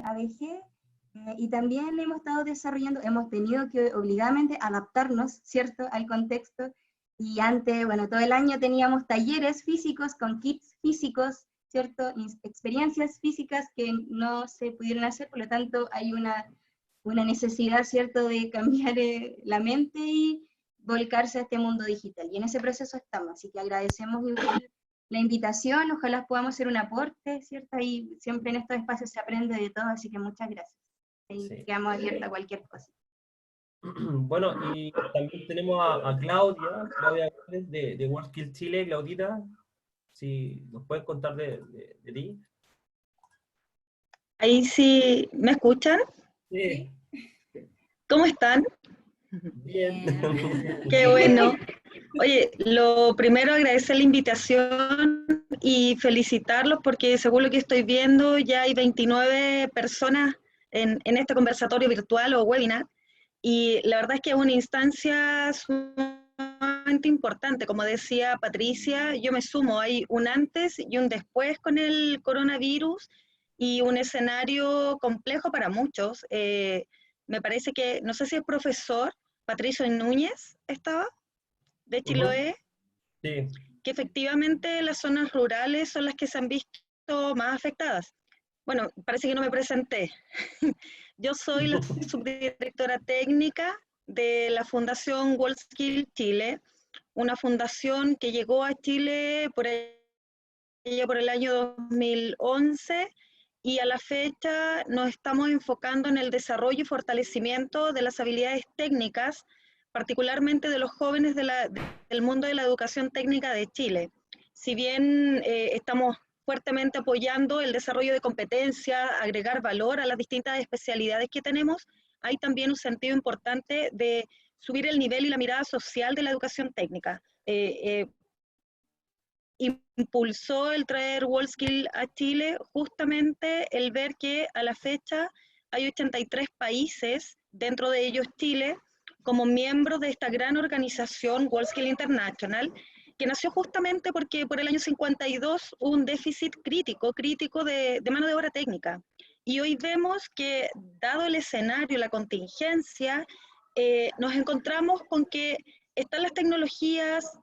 ABG, y también hemos estado desarrollando, hemos tenido que obligadamente adaptarnos, ¿cierto?, al contexto, y antes, bueno, todo el año teníamos talleres físicos con kits físicos, ¿cierto?, experiencias físicas que no se pudieron hacer, por lo tanto hay una necesidad, ¿cierto?, de cambiar la mente y volcarse a este mundo digital, y en ese proceso estamos, así que agradecemos igual la invitación, ojalá podamos hacer un aporte, ¿cierto? Y siempre en estos espacios se aprende de todo, así que muchas gracias. Y Sí. quedamos abiertos a cualquier cosa. Bueno, y también tenemos a Claudia de WorldSkills Chile. Claudita, si nos puedes contar de ti. Ahí sí, ¿me escuchan? Sí. ¿Cómo están? Bien. Qué bueno. Oye, lo primero agradecer la invitación y felicitarlos porque según lo que estoy viendo ya hay 29 personas en este conversatorio virtual o webinar y la verdad es que es una instancia sumamente importante. Como decía Patricia, yo me sumo, hay un antes y un después con el coronavirus y un escenario complejo para muchos. Me parece que, no sé si es profesor, Patricio Núñez estaba de Chiloé, Sí. que efectivamente las zonas rurales son las que se han visto más afectadas. Bueno, parece que no me presenté. Yo soy la subdirectora técnica de la Fundación WorldSkills Chile, una fundación que llegó a Chile por el año 2011 y a la fecha nos estamos enfocando en el desarrollo y fortalecimiento de las habilidades técnicas, particularmente de los jóvenes del mundo de la educación técnica de Chile. Si bien estamos fuertemente apoyando el desarrollo de competencias, agregar valor a las distintas especialidades que tenemos, hay también un sentido importante de subir el nivel y la mirada social de la educación técnica. Impulsó el traer WorldSkills a Chile justamente el ver que a la fecha hay 83 países, dentro de ellos Chile, como miembros de esta gran organización WorldSkills International, que nació justamente porque por el año 52 hubo un déficit crítico de mano de obra técnica. Y hoy vemos que, dado el escenario, la contingencia, nos encontramos con que están las tecnologías,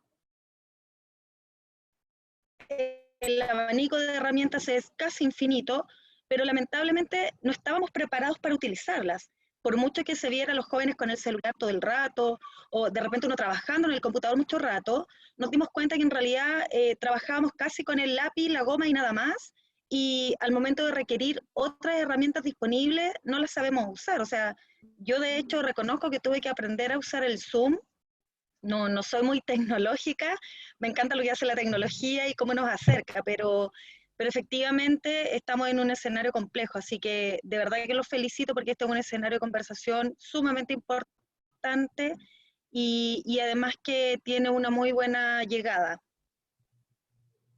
el abanico de herramientas es casi infinito, pero lamentablemente no estábamos preparados para utilizarlas. Por mucho que se viera a los jóvenes con el celular todo el rato, o de repente uno trabajando en el computador mucho rato, nos dimos cuenta que en realidad trabajábamos casi con el lápiz, la goma y nada más, y al momento de requerir otras herramientas disponibles, no las sabemos usar. O sea, yo de hecho reconozco que tuve que aprender a usar el Zoom. No soy muy tecnológica, me encanta lo que hace la tecnología y cómo nos acerca, pero efectivamente estamos en un escenario complejo, así que de verdad que los felicito porque este es un escenario de conversación sumamente importante y además que tiene una muy buena llegada.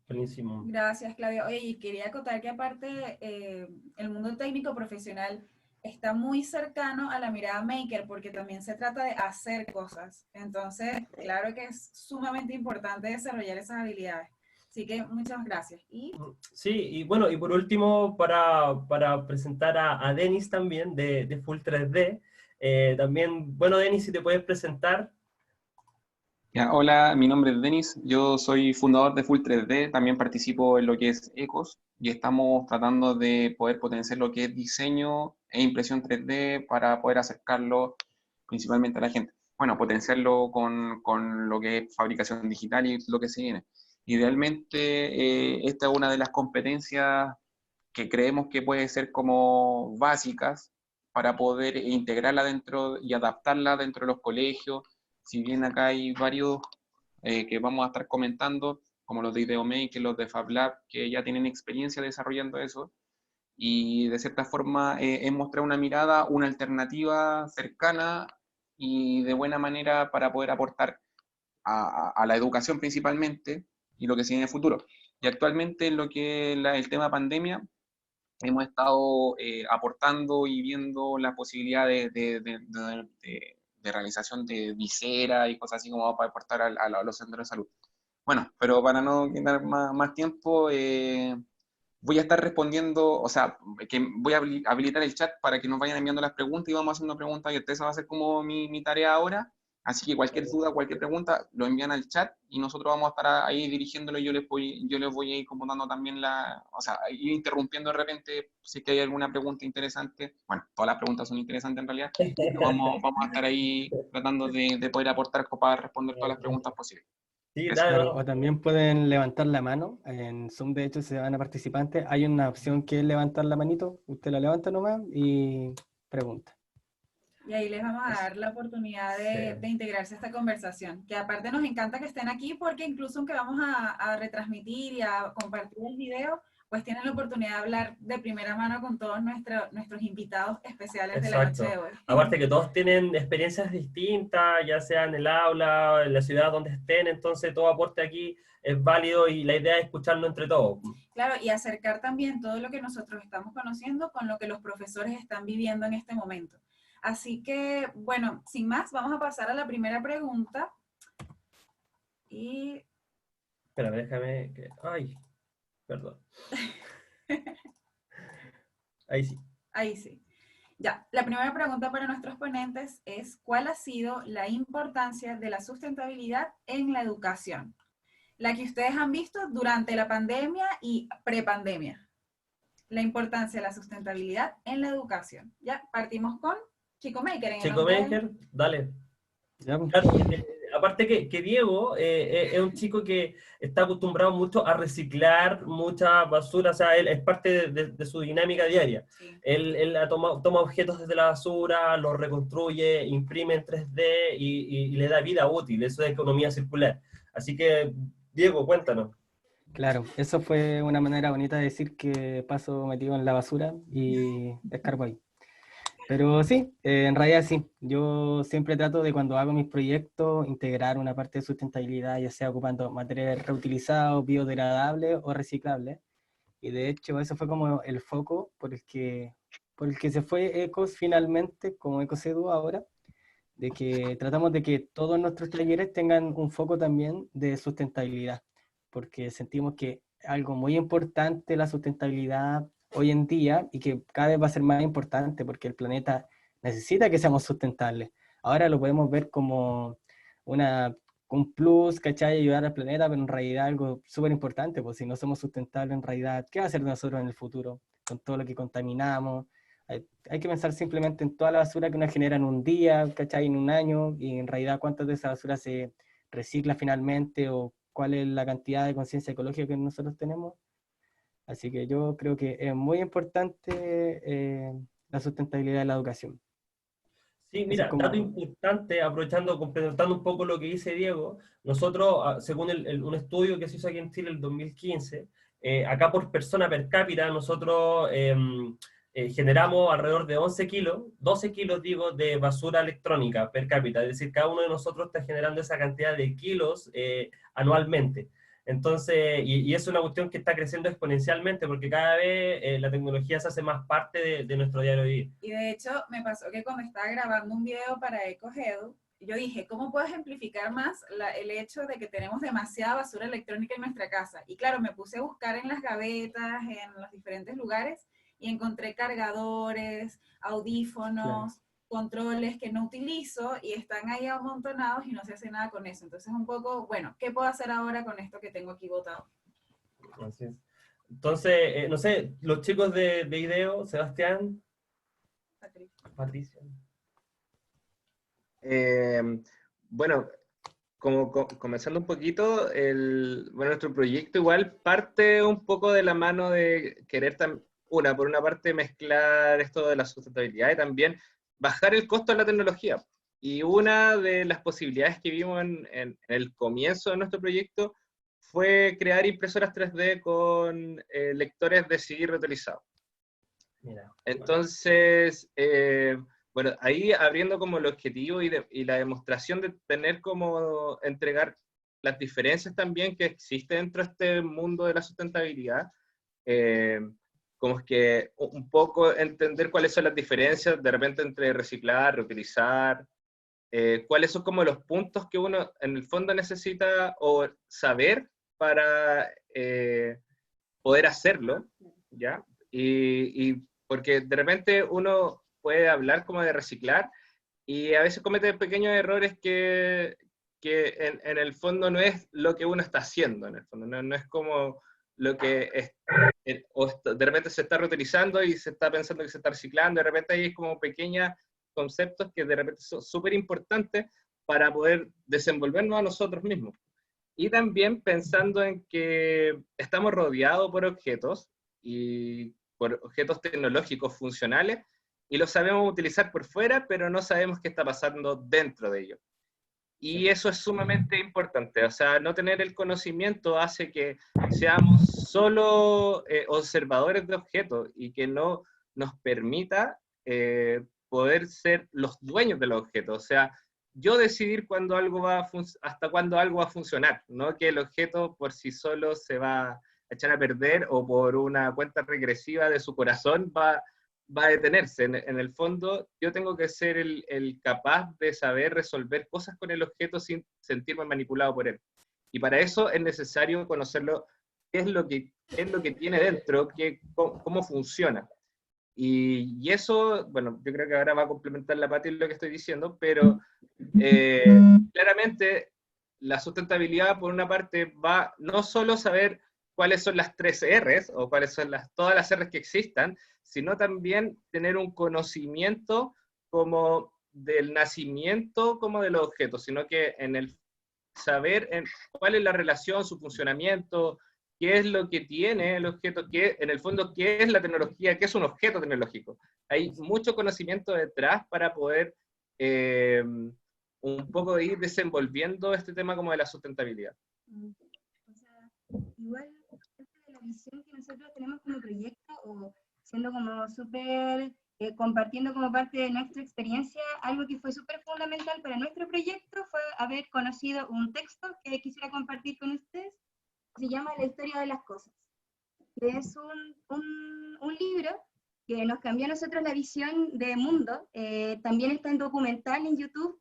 Buenísimo. Gracias, Claudia. Oye, y quería acotar que aparte el mundo técnico profesional está muy cercano a la mirada maker porque también se trata de hacer cosas. Entonces, claro que es sumamente importante desarrollar esas habilidades. Así que muchas gracias. Sí, y bueno, y por último, para presentar a Denis también, de Full 3D. También, bueno, Denis, si te puedes presentar. Ya, hola, mi nombre es Denis, yo soy fundador de Full 3D, también participo en lo que es ECOS y estamos tratando de poder potenciar lo que es diseño e impresión 3D para poder acercarlo principalmente a la gente. Bueno, potenciarlo con lo que es fabricación digital y lo que se viene. Idealmente, esta es una de las competencias que creemos que puede ser como básicas para poder integrarla dentro y adaptarla dentro de los colegios. Si bien acá hay varios que vamos a estar comentando, como los de IdeoMaker, los de FabLab, que ya tienen experiencia desarrollando eso, y de cierta forma es mostrar una mirada, una alternativa cercana y de buena manera para poder aportar a la educación principalmente y lo que sigue en el futuro. Y actualmente en lo que es el tema pandemia, hemos estado aportando y viendo la posibilidad de realización de visera y cosas así como para aportar a los centros de salud. Bueno, pero para no quitar más tiempo, voy a estar respondiendo, o sea, que voy a habilitar el chat para que nos vayan enviando las preguntas y vamos haciendo preguntas y esa va a ser como mi tarea ahora. Así que cualquier duda, cualquier pregunta, lo envían al chat y nosotros vamos a estar ahí dirigiéndolo y yo les voy a ir como dando también o sea, ir interrumpiendo de repente si es que hay alguna pregunta interesante. Bueno, todas las preguntas son interesantes en realidad, pero vamos a estar ahí tratando de poder aportar para responder todas las preguntas posibles. Sí, Eso. dale, Claro, no. o también pueden levantar la mano. En Zoom, de hecho, se van a participantes. Hay una opción que es levantar la manito. Usted la levanta nomás y pregunta. Y ahí les vamos a dar la oportunidad de Sí. integrarse a esta conversación, que aparte nos encanta que estén aquí porque incluso aunque vamos a retransmitir y a compartir el video, pues tienen la oportunidad de hablar de primera mano con todos nuestros invitados especiales de la noche de hoy. Aparte que todos tienen experiencias distintas, ya sea en el aula, en la ciudad donde estén, entonces todo aporte aquí es válido y la idea es escucharlo entre todos. Claro, y acercar también todo lo que nosotros estamos conociendo con lo que los profesores están viviendo en este momento. Así que, bueno, sin más, vamos a pasar a la primera pregunta. Y... Espera, déjame que... Ay, perdón. Ahí sí. Ahí sí. Ya, la primera pregunta para nuestros ponentes es, ¿cuál ha sido la importancia de la sustentabilidad en la educación? La que ustedes han visto durante la pandemia y prepandemia. La importancia de la sustentabilidad en la educación. Ya, partimos con Chico Maker. Chico Maker, dale. ¿Ya? Claro, aparte que Diego es un chico que está acostumbrado mucho a reciclar mucha basura, o sea, él es parte de su dinámica diaria. Sí. Él toma objetos desde la basura, los reconstruye, imprime en 3D y le da vida útil, eso es economía circular. Así que, Diego, cuéntanos. Claro, eso fue una manera bonita de decir que paso metido en la basura y descargo ahí. Pero sí, en realidad sí. Yo siempre trato de cuando hago mis proyectos integrar una parte de sustentabilidad, ya sea ocupando materiales reutilizados, biodegradables o reciclables. Y de hecho eso fue como el foco por el que se fue Ecos finalmente, como Ecosedu ahora, de que tratamos de que todos nuestros talleres tengan un foco también de sustentabilidad, porque sentimos que algo muy importante la sustentabilidad hoy en día y que cada vez va a ser más importante porque el planeta necesita que seamos sustentables. Ahora lo podemos ver como un plus, ¿cachai? Ayudar al planeta, pero en realidad algo súper importante, pues si no somos sustentables en realidad, ¿qué va a hacer de nosotros en el futuro? Con todo lo que contaminamos. Hay que pensar simplemente en toda la basura que nos genera en un día, ¿cachai? En un año, y en realidad cuánta de esa basura se recicla finalmente o cuál es la cantidad de conciencia ecológica que nosotros tenemos. Así que yo creo que es muy importante la sustentabilidad de la educación. Sí, Eso es mira, dato como... importante, aprovechando, complementando un poco lo que dice Diego, nosotros, según un estudio que se hizo aquí en Chile en el 2015, acá por persona per cápita, nosotros generamos alrededor de 11 kilos, 12 kilos digo, de basura electrónica per cápita, es decir, cada uno de nosotros está generando esa cantidad de kilos anualmente. Entonces, y es una cuestión que está creciendo exponencialmente porque cada vez la tecnología se hace más parte de nuestro diario vivir. Y de hecho, me pasó que cuando estaba grabando un video para EcoHealth, yo dije, ¿cómo puedo ejemplificar más el hecho de que tenemos demasiada basura electrónica en nuestra casa? Y claro, me puse a buscar en las gavetas, en los diferentes lugares, y encontré cargadores, audífonos, Claro. controles que no utilizo, y están ahí amontonados y no se hace nada con eso. Entonces, un poco, bueno, ¿qué puedo hacer ahora con esto que tengo aquí botado? Así es. Entonces, no sé, los chicos de IDEO, Sebastián, Patricia. Bueno, como comenzando un poquito, bueno, nuestro proyecto igual parte un poco de la mano de querer, por una parte, mezclar esto de la sustentabilidad y también bajar el costo de la tecnología. Y una de las posibilidades que vimos en el comienzo de nuestro proyecto fue crear impresoras 3D con lectores de CD reutilizados. Mira, Entonces, bueno, ahí abriendo como el objetivo y la demostración de tener como entregar las diferencias también que existen dentro de este mundo de la sustentabilidad, como es que un poco entender cuáles son las diferencias de repente entre reciclar, reutilizar, cuáles son como los puntos que uno en el fondo necesita o saber para poder hacerlo, ¿ya? Y porque de repente uno puede hablar como de reciclar, y a veces comete pequeños errores que en el fondo no es lo que uno está haciendo, en el fondo, no es como lo que es, de repente se está reutilizando y se está pensando que se está reciclando, de repente hay como pequeños conceptos que de repente son súper importantes para poder desenvolvernos a nosotros mismos. Y también pensando en que estamos rodeados por objetos, y por objetos tecnológicos funcionales, y los sabemos utilizar por fuera, pero no sabemos qué está pasando dentro de ellos. Y eso es sumamente importante, o sea, no tener el conocimiento hace que seamos solo observadores de objetos, y que no nos permita poder ser los dueños de los objetos. O sea, yo decidir cuándo algo hasta cuándo algo va a funcionar, no que el objeto por sí solo se va a echar a perder, o por una cuenta regresiva de su corazón va a detenerse. En el fondo, yo tengo que ser el capaz de saber resolver cosas con el objeto sin sentirme manipulado por él. Y para eso es necesario conocerlo, qué es lo que tiene dentro, cómo funciona. Y eso, bueno, yo creo que ahora va a complementar la Pati lo que estoy diciendo, pero claramente la sustentabilidad, por una parte, va no solo saber cuáles son las 3 R's, o cuáles son todas las R's que existan, sino también tener un conocimiento como del nacimiento, como de los objetos, sino que en el saber cuál es la relación, su funcionamiento, qué es lo que tiene el objeto, en el fondo, qué es la tecnología, qué es un objeto tecnológico. Hay mucho conocimiento detrás para poder un poco ir desenvolviendo este tema como de la sustentabilidad. O sea, igual, esta de la visión que nosotros tenemos como proyecto, o siendo como súper, compartiendo como parte de nuestra experiencia, algo que fue súper fundamental para nuestro proyecto fue haber conocido un texto que quisiera compartir con ustedes, que se llama La historia de las cosas, que es un libro que nos cambió a nosotros la visión de mundo. También está en documental en YouTube,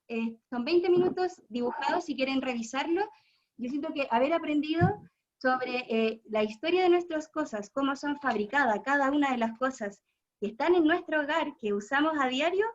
son 20 minutos dibujados si quieren revisarlo. Yo siento que haber aprendido sobre la historia de nuestras cosas, cómo son fabricadas cada una de las cosas que están en nuestro hogar, que usamos a diario,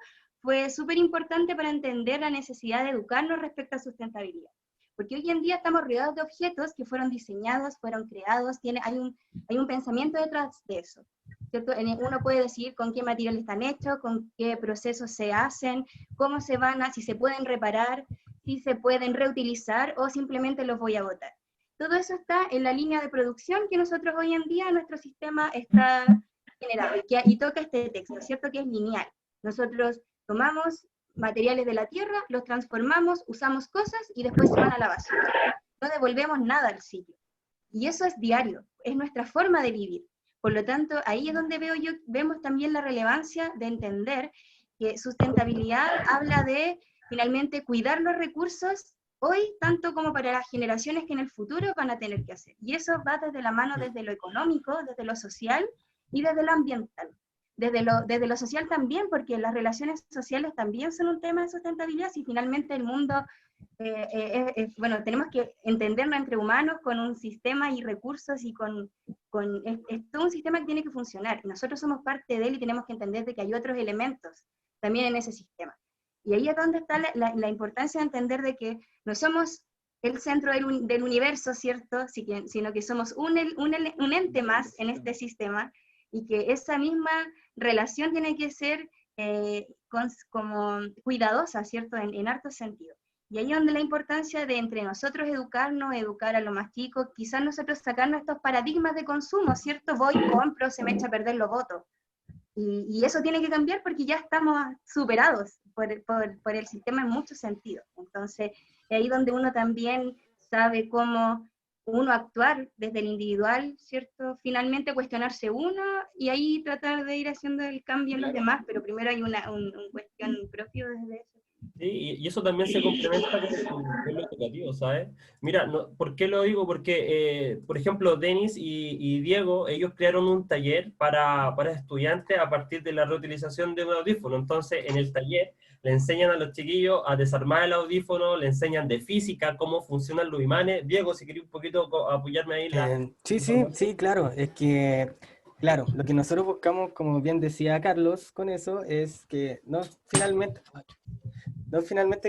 fue súper importante para entender la necesidad de educarnos respecto a sustentabilidad. Porque hoy en día estamos rodeados de objetos que fueron diseñados, fueron creados, hay un pensamiento detrás de eso, ¿cierto? Uno puede decidir con qué material están hechos, con qué procesos se hacen, cómo se si se pueden reparar, si se pueden reutilizar, o simplemente los voy a botar. Todo eso está en la línea de producción que nosotros hoy en día, nuestro sistema está generando, y toca este texto, ¿cierto? Que es lineal. Nosotros tomamos materiales de la tierra, los transformamos, usamos cosas y después se van a la basura. No devolvemos nada al sitio. Y eso es diario, es nuestra forma de vivir. Por lo tanto, ahí es donde vemos también la relevancia de entender que sustentabilidad habla de, finalmente, cuidar los recursos hoy, tanto como para las generaciones que en el futuro van a tener que hacer. Y eso va desde la mano, desde lo económico, desde lo social y desde lo ambiental. Desde lo social también, porque las relaciones sociales también son un tema de sustentabilidad, si finalmente el mundo, bueno, tenemos que entendernos entre humanos con un sistema y recursos, y es todo un sistema que tiene que funcionar, y nosotros somos parte de él, y tenemos que entender de que hay otros elementos también en ese sistema. Y ahí es donde está la importancia de entender de que no somos el centro del universo, ¿cierto? Sino que somos un ente más en este sistema, y que esa misma relación tiene que ser como cuidadosa, ¿cierto? En harto sentido. Y ahí es donde la importancia de entre nosotros educarnos, educar a los más chicos, quizás nosotros sacarnos estos paradigmas de consumo, ¿cierto? Voy, compro, se me echa a perder, lo boto. Y eso tiene que cambiar, porque ya estamos superados por el sistema en muchos sentidos. Entonces, ahí donde uno también sabe cómo uno actuar desde el individual, ¿cierto? Finalmente cuestionarse uno, y ahí tratar de ir haciendo el cambio en los demás, pero primero hay una cuestión propia desde eso. Sí, y eso también se complementa con lo educativo, ¿sabes? Mira, ¿por qué lo digo? Porque, por ejemplo, Denis y Diego, ellos crearon un taller para estudiantes a partir de la reutilización de un audífono. Entonces, en el taller le enseñan a los chiquillos a desarmar el audífono, le enseñan de física, cómo funcionan los imanes. Diego, si quería un poquito apoyarme ahí la Sí, sí, información. sí, claro. Es que, claro, lo que nosotros buscamos, como bien decía Carlos, con eso, es que no finalmente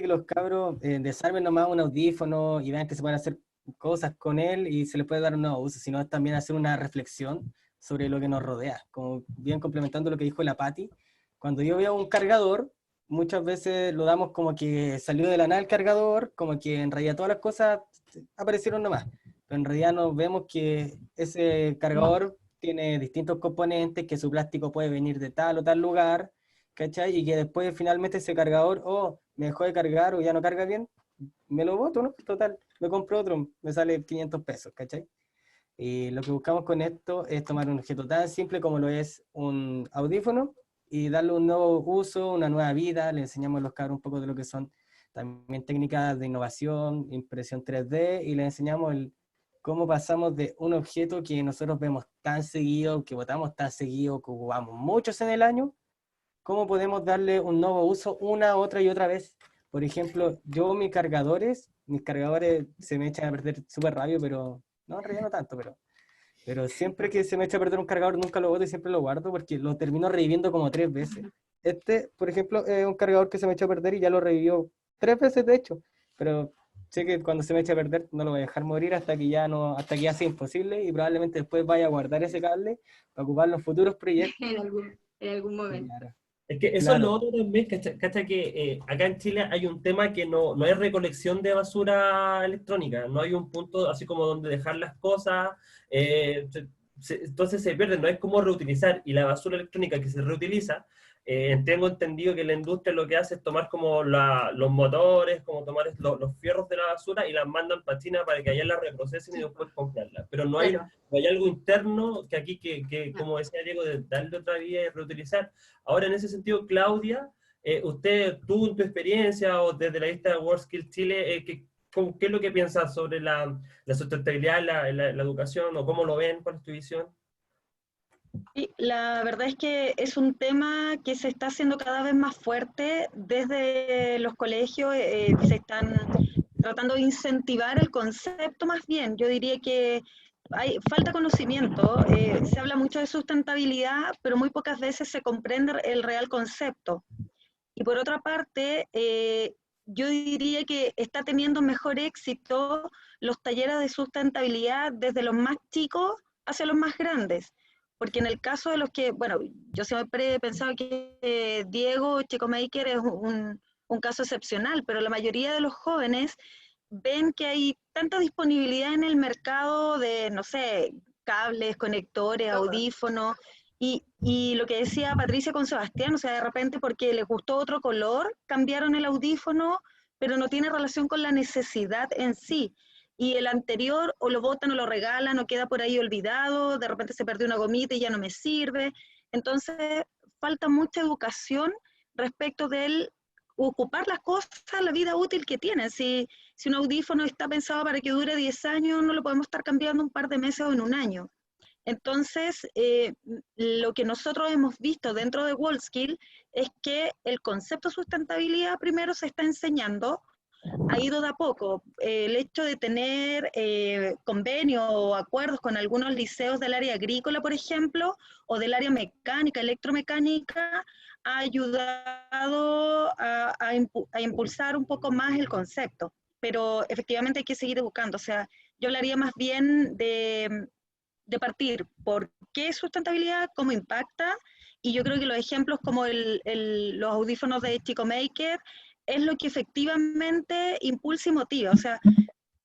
que los cabros desarmen nomás un audífono y vean que se pueden hacer cosas con él y se les puede dar un nuevo uso, sino también hacer una reflexión sobre lo que nos rodea. Como bien complementando lo que dijo la Patti, cuando yo veo un cargador, muchas veces lo damos como que salió de la nada el cargador, como que en realidad todas las cosas aparecieron nomás. Pero en realidad nos vemos que ese cargador tiene distintos componentes, que su plástico puede venir de tal o tal lugar, ¿cachai? Y que después finalmente ese cargador, me dejó de cargar o ya no carga bien, me lo boto, ¿no? Total, me compro otro, me sale 500 pesos, ¿cachai? Y lo que buscamos con esto es tomar un objeto tan simple como lo es un audífono y darle un nuevo uso, una nueva vida. Le enseñamos a los cabros un poco de lo que son también técnicas de innovación, impresión 3D, y les enseñamos cómo pasamos de un objeto que nosotros vemos tan seguido, que botamos tan seguido, que ocupamos muchos en el año, cómo podemos darle un nuevo uso una, otra y otra vez. Por ejemplo, mis cargadores se me echan a perder súper rápido, pero no, en realidad no tanto, pero siempre que se me echa a perder un cargador nunca lo boto y siempre lo guardo porque lo termino reviviendo como 3 veces. Este, por ejemplo, es un cargador que se me echó a perder y ya lo revivió 3 veces de hecho, pero sé que cuando se me eche a perder no lo voy a dejar morir hasta que ya sea imposible, y probablemente después vaya a guardar ese cable para ocuparlo en futuros proyectos. En algún momento. Claro, Es que eso es lo claro. otro también, cacha que acá en Chile hay un tema que no hay recolección de basura electrónica, no hay un punto así como donde dejar las cosas, entonces se pierde, no es como reutilizar, y la basura electrónica que se reutiliza, tengo entendido que la industria lo que hace es tomar como los motores, como tomar los fierros de la basura y las mandan para China para que allá las reprocesen y después comprarlas, pero no hay, Claro. no hay algo interno que aquí, No. como decía Diego, de darle otra vida y reutilizar. Ahora, en ese sentido, Claudia, usted, tú en tu experiencia o desde la lista de WorldSkills Chile, ¿qué es lo que piensas sobre la sustentabilidad, la educación, o cómo lo ven? ¿Cuál es tu visión? Y la verdad es que es un tema que se está haciendo cada vez más fuerte desde los colegios, se están tratando de incentivar el concepto más bien. Yo diría que falta conocimiento, se habla mucho de sustentabilidad, pero muy pocas veces se comprende el real concepto. Y por otra parte, yo diría que está teniendo mejor éxito los talleres de sustentabilidad desde los más chicos hacia los más grandes. Porque en el caso de los que, bueno, yo siempre he pensado que Diego Chico Maker es un caso excepcional, pero la mayoría de los jóvenes ven que hay tanta disponibilidad en el mercado de, no sé, cables, conectores, audífonos, y lo que decía Patricia con Sebastián, o sea, de repente porque les gustó otro color, cambiaron el audífono, pero no tiene relación con la necesidad en sí. Y el anterior o lo botan o lo regalan o queda por ahí olvidado, de repente se perdió una gomita y ya no me sirve. Entonces, falta mucha educación respecto del ocupar las cosas, la vida útil que tienen. Si un audífono está pensado para que dure 10 años, no lo podemos estar cambiando un par de meses o en un año. Entonces, lo que nosotros hemos visto dentro de WorldSkill es que el concepto de sustentabilidad primero se está enseñando, ha ido de a poco. El hecho de tener convenios o acuerdos con algunos liceos del área agrícola, por ejemplo, o del área mecánica, electromecánica, ha ayudado a impulsar un poco más el concepto. Pero efectivamente hay que seguir educando. O sea, yo hablaría más bien de partir por qué es sustentabilidad, cómo impacta, y yo creo que los ejemplos como los audífonos de Chico Maker es lo que efectivamente impulsa y motiva. O sea,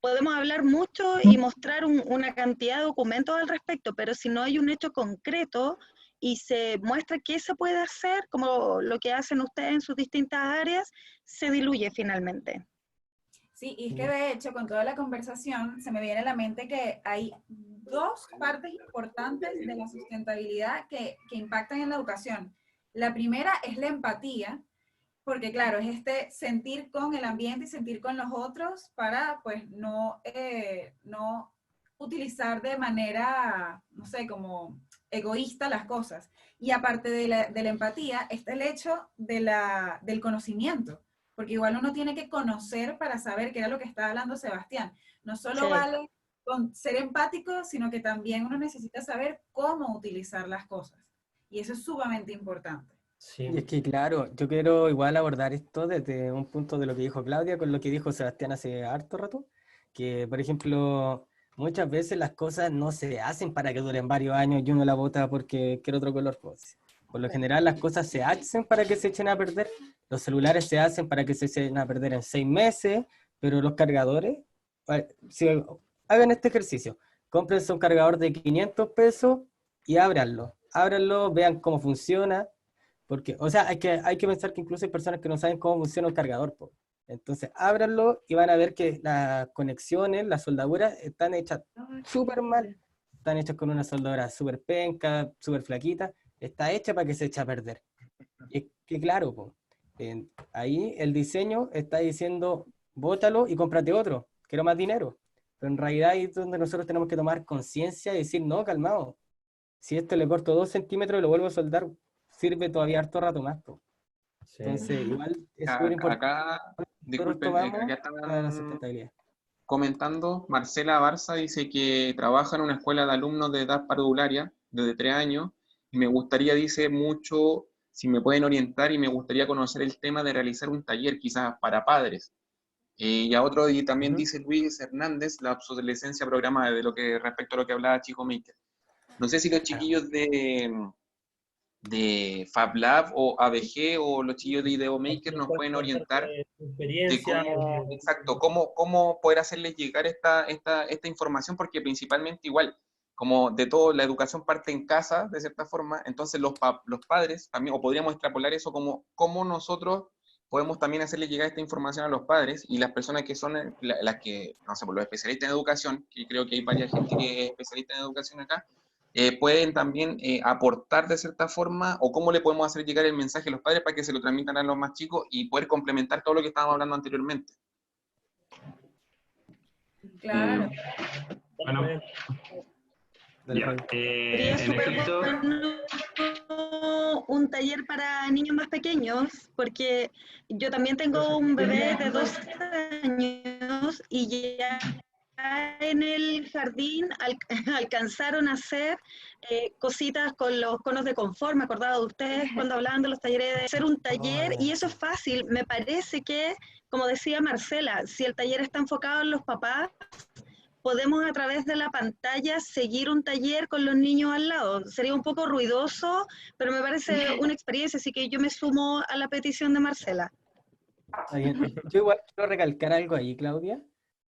podemos hablar mucho y mostrar una cantidad de documentos al respecto, pero si no hay un hecho concreto y se muestra qué se puede hacer, como lo que hacen ustedes en sus distintas áreas, se diluye finalmente. Sí, y es que de hecho con toda la conversación se me viene a la mente que hay dos partes importantes de la sustentabilidad que impactan en la educación. La primera es la empatía, Porque claro, es este sentir con el ambiente y sentir con los otros para pues no utilizar de manera, no sé, como egoísta las cosas. Y aparte de la empatía, está el hecho del conocimiento, porque igual uno tiene que conocer para saber qué era lo que estaba hablando Sebastián. No solo Sí. vale con ser empático, sino que también uno necesita saber cómo utilizar las cosas. Y eso es sumamente importante. Sí. Y es que, claro, yo quiero igual abordar esto desde un punto de lo que dijo Claudia con lo que dijo Sebastián hace harto rato, que, por ejemplo, muchas veces las cosas no se hacen para que duren varios años y uno la bota porque quiere otro color. Pues. Por lo general las cosas se hacen para que se echen a perder. Los celulares se hacen para que se echen a perder en 6 meses, pero los cargadores, si hagan este ejercicio, cómprense un cargador de 500 pesos y ábranlo, vean cómo funciona. Porque, o sea, hay que pensar que incluso hay personas que no saben cómo funciona un cargador, po. Entonces, ábranlo y van a ver que las conexiones, las soldaduras, están hechas súper mal. Están hechas con una soldadura súper penca, súper flaquita. Está hecha para que se eche a perder. Y es que, claro, po, ahí el diseño está diciendo, bótalo y cómprate otro. Quiero más dinero. Pero en realidad ahí es donde nosotros tenemos que tomar conciencia y decir, no, calmado. Si esto le corto 2 centímetros y lo vuelvo a soldar, sirve todavía harto rato más. Sí. Entonces, igual es súper importante. Acá, disculpen, acá La están sustentabilidad. comentando, Marcela Barza dice que trabaja en una escuela de alumnos de edad parvularia, desde 3 años, y me gustaría, dice, mucho, si me pueden orientar, y me gustaría conocer el tema de realizar un taller, quizás para padres. Y a otro, y también dice Luis Hernández, la obsolescencia programada, de lo que respecto a lo que hablaba Chico Maker. No sé si los chiquillos de Fab Lab o ABG o los chiquillos de Ideo Maker nos pueden orientar de cómo, exacto, cómo poder hacerles llegar esta información, porque principalmente igual, como de todo, la educación parte en casa, de cierta forma, entonces los padres también, o podríamos extrapolar eso como cómo nosotros podemos también hacerles llegar esta información a los padres y las personas que son las que, no sé, por los especialistas en educación, que creo que hay varias gente que es especialista en educación acá, pueden también aportar de cierta forma, o cómo le podemos hacer llegar el mensaje a los padres para que se lo transmitan a los más chicos y poder complementar todo lo que estábamos hablando anteriormente. Claro. Bueno, ya, Sería en súper efecto, bueno un taller para niños más pequeños, porque yo también tengo un bebé de 2 años y ya en el jardín alcanzaron a hacer cositas con los conos de confort. Me acordaba de ustedes cuando hablaban de los talleres, de hacer un taller, y eso es fácil. Me parece que, como decía Marcela, si el taller está enfocado en los papás, podemos a través de la pantalla seguir un taller con los niños al lado. Sería un poco ruidoso, pero me parece una experiencia, así que yo me sumo a la petición de Marcela. Está bien. Yo igual quiero recalcar algo ahí, Claudia,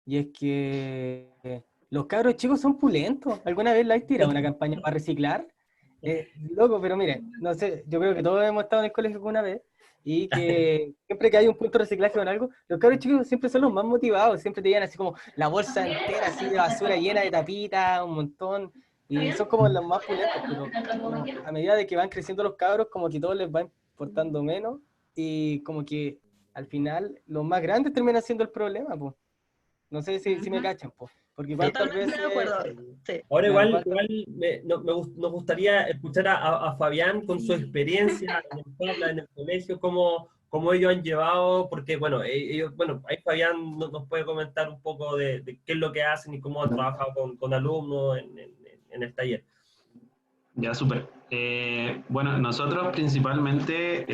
y es que los cabros chicos son pulentos. ¿Alguna vez la has tirado una campaña para reciclar? Loco, pero miren, no sé, yo creo que todos hemos estado en el colegio alguna vez, y que siempre que hay un punto de reciclaje con algo, los cabros chicos siempre son los más motivados, siempre te llevan así como la bolsa entera así de basura llena de tapitas, un montón, y son como los más pulentos, pero como a medida de que van creciendo los cabros, como que todo les va importando menos, y como que al final los más grandes terminan siendo el problema, pues. No sé si me cachan, pues. Porque igual tal vez... Totalmente de acuerdo. Sí. Ahora igual nos gustaría escuchar a Fabián con su experiencia en el colegio, cómo ellos han llevado, porque bueno, ahí Fabián nos puede comentar un poco de qué es lo que hacen y cómo han trabajado con alumnos en el taller. ya súper. Bueno, nosotros principalmente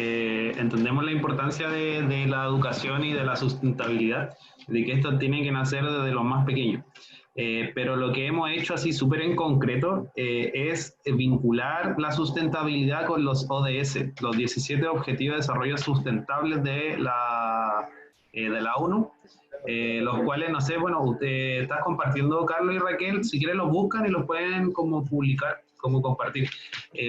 entendemos la importancia de la educación y de la sustentabilidad, de que esto tiene que nacer desde los más pequeños. Pero lo que hemos hecho así súper en concreto es vincular la sustentabilidad con los ODS, los 17 Objetivos de Desarrollo Sustentables de la ONU, los cuales, no sé, bueno, usted está compartiendo, Carlos y Raquel, si quieren los buscan y los pueden como publicar, como compartir.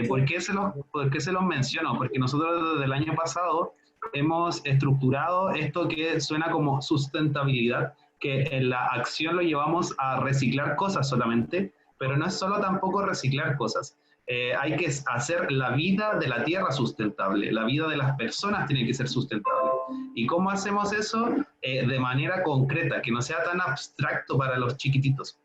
¿Por qué se los menciono? Porque nosotros desde el año pasado hemos estructurado esto que suena como sustentabilidad, que en la acción lo llevamos a reciclar cosas solamente, pero no es solo tampoco reciclar cosas, hay que hacer la vida de la tierra sustentable, la vida de las personas tiene que ser sustentable. ¿Y cómo hacemos eso? De manera concreta, que no sea tan abstracto para los chiquititos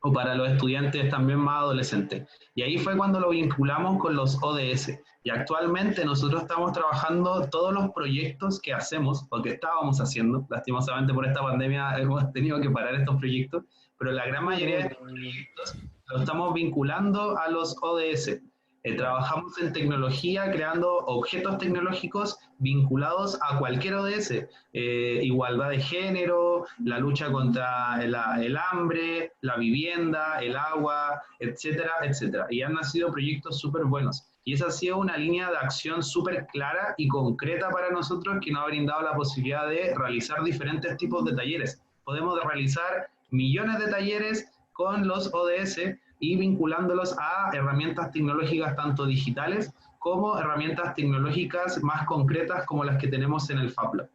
o para los estudiantes también más adolescentes. Y ahí fue cuando lo vinculamos con los ODS. Y actualmente nosotros estamos trabajando todos los proyectos que hacemos, o que estábamos haciendo, lastimosamente por esta pandemia hemos tenido que parar estos proyectos, pero la gran mayoría de estos proyectos los estamos vinculando a los ODS. Trabajamos en tecnología, creando objetos tecnológicos vinculados a cualquier ODS. Igualdad de género, la lucha contra el hambre, la vivienda, el agua, etcétera, etcétera. Y han nacido proyectos súper buenos. Y esa ha sido una línea de acción súper clara y concreta para nosotros que nos ha brindado la posibilidad de realizar diferentes tipos de talleres. Podemos realizar millones de talleres con los ODS y vinculándolos a herramientas tecnológicas tanto digitales como herramientas tecnológicas más concretas como las que tenemos en el FabLab.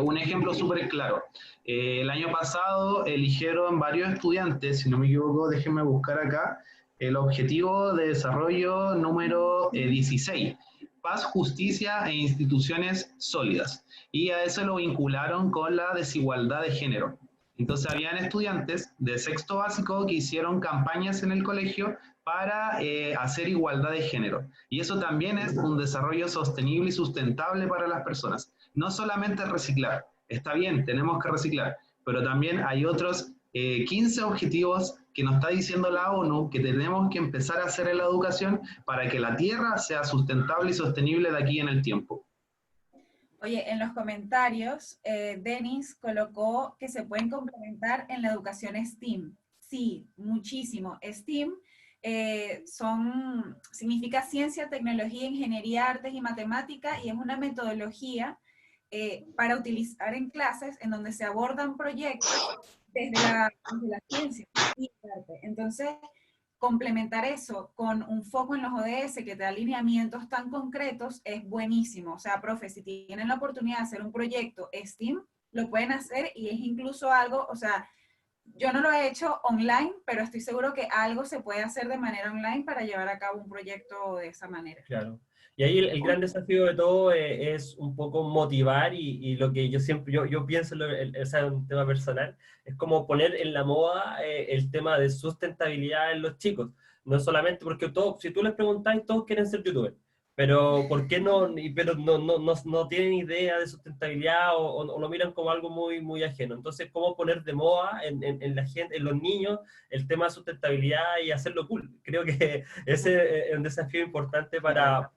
Un ejemplo súper claro. El año pasado eligieron varios estudiantes, si no me equivoco, déjenme buscar acá, el objetivo de desarrollo número 16, paz, justicia e instituciones sólidas. Y a eso lo vincularon con la desigualdad de género. Entonces habían estudiantes de sexto básico que hicieron campañas en el colegio para hacer igualdad de género. Y eso también es un desarrollo sostenible y sustentable para las personas. No solamente reciclar, está bien, tenemos que reciclar, pero también hay otros 15 objetivos que nos está diciendo la ONU que tenemos que empezar a hacer en la educación para que la tierra sea sustentable y sostenible de aquí en el tiempo. Oye, en los comentarios, Denis colocó que se pueden complementar en la educación STEAM. Sí, muchísimo. STEAM significa ciencia, tecnología, ingeniería, artes y matemática, y es una metodología para utilizar en clases en donde se abordan proyectos desde la ciencia y el arte. Entonces, complementar eso con un foco en los ODS que te da lineamientos tan concretos es buenísimo. O sea, profe, si tienen la oportunidad de hacer un proyecto STEAM, lo pueden hacer y es incluso algo, o sea, yo no lo he hecho online, pero estoy seguro que algo se puede hacer de manera online para llevar a cabo un proyecto de esa manera. Claro. Y ahí el gran desafío de todo es un poco motivar y lo que yo siempre, yo pienso, ese es un tema personal, es como poner en la moda el tema de sustentabilidad en los chicos. No solamente porque todos, si tú les preguntáis, todos quieren ser youtubers, pero ¿por qué no? Pero no tienen idea de sustentabilidad o lo miran como algo muy, muy ajeno. Entonces, ¿cómo poner de moda en la gente, en los niños, el tema de sustentabilidad y hacerlo cool? Creo que ese es un desafío importante para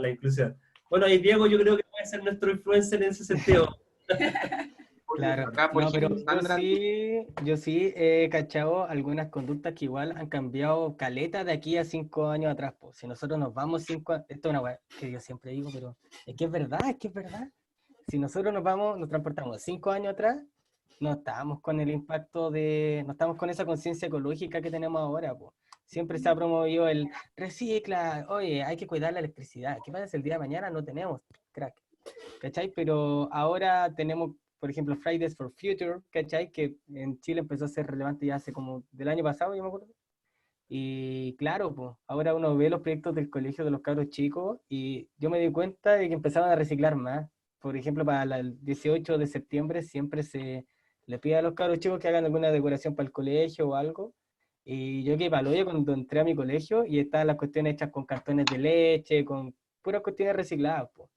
la inclusión. Bueno, y Diego yo creo que puede ser nuestro influencer en ese sentido. Claro, Acá, por no, pero ejemplo, Sandra, yo sí he cachado algunas conductas que igual han cambiado caleta de aquí a 5 años atrás. Pues. Si nosotros nos vamos 5 años, esto es una weá que yo siempre digo, pero es que es verdad, es que es verdad. Si nosotros nos transportamos 5 años atrás, no estábamos con el impacto no estamos con esa conciencia ecológica que tenemos ahora. Pues. Siempre se ha promovido el recicla, oye, hay que cuidar la electricidad. ¿Qué pasa si el día de mañana no tenemos? Crack. ¿Cachai? Pero ahora tenemos, por ejemplo, Fridays for Future, ¿cachai? Que en Chile empezó a ser relevante ya hace como del año pasado, yo me acuerdo. Y claro, pues, ahora uno ve los proyectos del colegio de los cabros chicos y yo me di cuenta de que empezaban a reciclar más. Por ejemplo, para el 18 de septiembre siempre se le pide a los cabros chicos que hagan alguna decoración para el colegio o algo. Y yo que palo, cuando entré a mi colegio y estaban las cuestiones hechas con cartones de leche, con puras cuestiones recicladas, pues.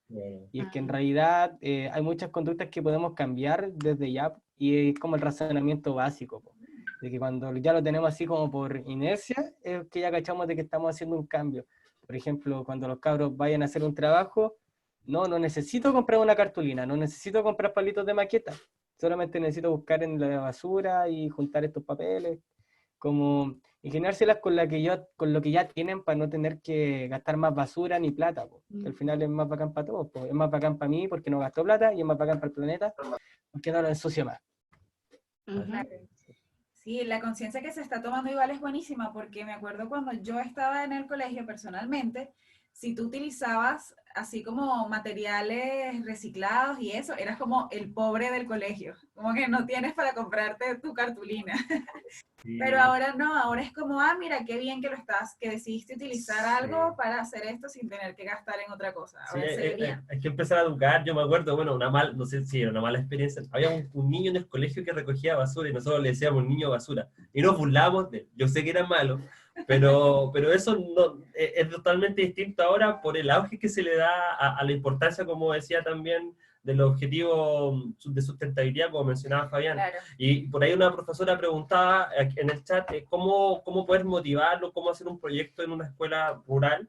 Y es que en realidad hay muchas conductas que podemos cambiar desde ya y es como el razonamiento básico, po. De que cuando ya lo tenemos así como por inercia, es que ya cachamos de que estamos haciendo un cambio. Por ejemplo, cuando los cabros vayan a hacer un trabajo, no necesito comprar una cartulina, no necesito comprar palitos de maqueta, solamente necesito buscar en la basura y juntar estos papeles, como ingeniárselas con lo que ya tienen para no tener que gastar más basura ni plata, po. Que al final es más bacán para todos, po. Es más bacán para mí porque no gasto plata y es más bacán para el planeta porque no lo ensucio más. Sí, la conciencia que se está tomando igual es buenísima porque me acuerdo cuando yo estaba en el colegio personalmente, si tú utilizabas así como materiales reciclados y eso, eras como el pobre del colegio, como que no tienes para comprarte tu cartulina. Pero ahora no, ahora es como, ah, mira, qué bien que que decidiste utilizar algo para hacer esto sin tener que gastar en otra cosa. Sí, Ahora se ve bien. hay que empezar a educar. Yo me acuerdo, bueno, no sé si era una mala experiencia. Había un niño en el colegio que recogía basura y nosotros le decíamos niño basura. Y nos burlábamos de él. Yo sé que era malo, pero eso no, es totalmente distinto ahora por el auge que se le da a la importancia, como decía también, de los objetivos de sustentabilidad, como mencionaba Fabián. Claro. Y por ahí una profesora preguntaba en el chat cómo poder motivarlo, cómo hacer un proyecto en una escuela rural.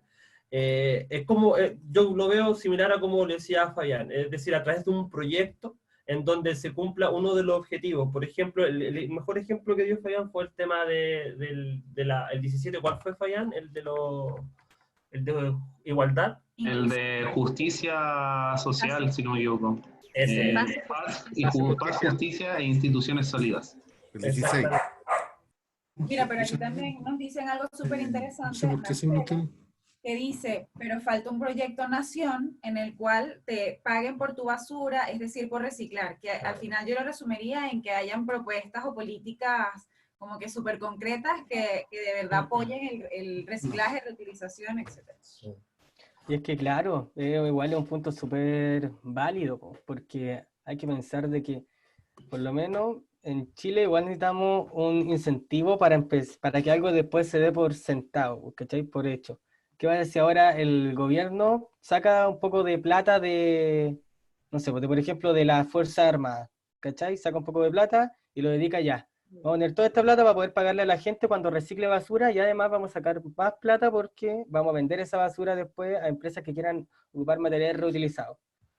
Es como, yo lo veo similar a como le decía Fabián, es decir, a través de un proyecto en donde se cumpla uno de los objetivos. Por ejemplo, el mejor ejemplo que dio Fabián fue el tema el 17, ¿cuál fue, Fabián? El de igualdad. El de justicia social, si no me equivoco. Ese. Paz, justicia e instituciones sólidas. El 16. Mira, pero aquí también nos dicen algo súper interesante. No sé por qué se notan. Que dice, pero falta un proyecto nación en el cual te paguen por tu basura, es decir, por reciclar, que al final yo lo resumiría en que hayan propuestas o políticas como que súper concretas que de verdad apoyen el reciclaje, reutilización, etc. Y es que claro, igual es un punto súper válido, porque hay que pensar de que por lo menos en Chile igual necesitamos un incentivo para que algo después se dé por sentado, ¿cachai? Por hecho. ¿Qué va a decir ahora? El gobierno saca un poco de plata no sé, por ejemplo, de la Fuerza Armada, ¿cachai? Saca un poco de plata y lo dedica ya. Vamos a poner toda esta plata para poder pagarle a la gente cuando recicle basura y además vamos a sacar más plata porque vamos a vender esa basura después a empresas que quieran ocupar materiales reutilizados.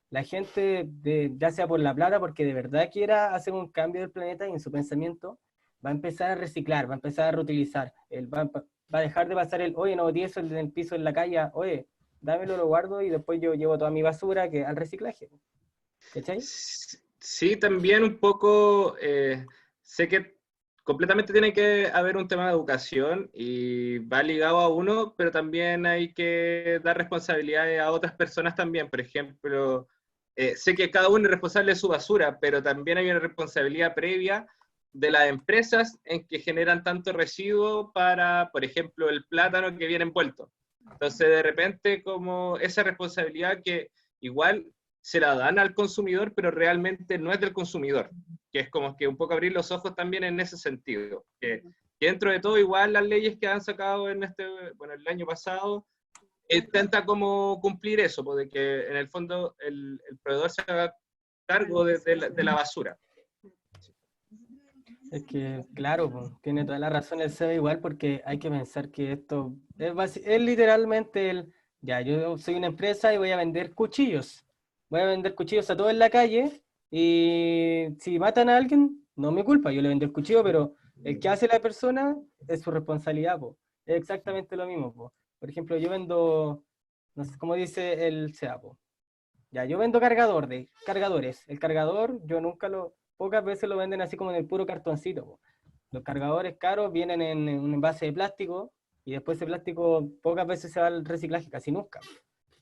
La gente, ya sea por la plata, porque de verdad quiera hacer un cambio del planeta y en su pensamiento, va a empezar a reciclar, va a empezar a reutilizar. Va a dejar de pasar oye, no boté eso en el piso en la calle, oye, dámelo, lo guardo y después yo llevo toda mi basura al reciclaje. ¿Cachai? Sí, también un poco, sé que completamente tiene que haber un tema de educación y va ligado a uno, pero también hay que dar responsabilidades a otras personas también. Por ejemplo, sé que cada uno es responsable de su basura, pero también hay una responsabilidad previa de las empresas en que generan tanto residuo para, por ejemplo, el plátano que viene envuelto. Entonces, de repente, como esa responsabilidad que igual se la dan al consumidor, pero realmente no es del consumidor, que es como que un poco abrir los ojos también en ese sentido, que dentro de todo igual las leyes que han sacado el año pasado, intenta como cumplir eso, porque que en el fondo el proveedor se haga cargo de la basura. Es que, claro, tiene toda la razón el SEBE igual, porque hay que pensar que esto es literalmente ya, yo soy una empresa y voy a vender cuchillos. Voy a vender cuchillos a todos en la calle y si matan a alguien, no es mi culpa, yo le vendo el cuchillo, pero el que hace la persona es su responsabilidad, po. Es exactamente lo mismo, po. Por ejemplo, yo vendo, no sé cómo dice el SEA, po. Ya, yo vendo cargadores. El cargador, pocas veces lo venden así como en el puro cartoncito, po. Los cargadores caros vienen en un envase de plástico y después ese plástico pocas veces se va al reciclaje, casi nunca.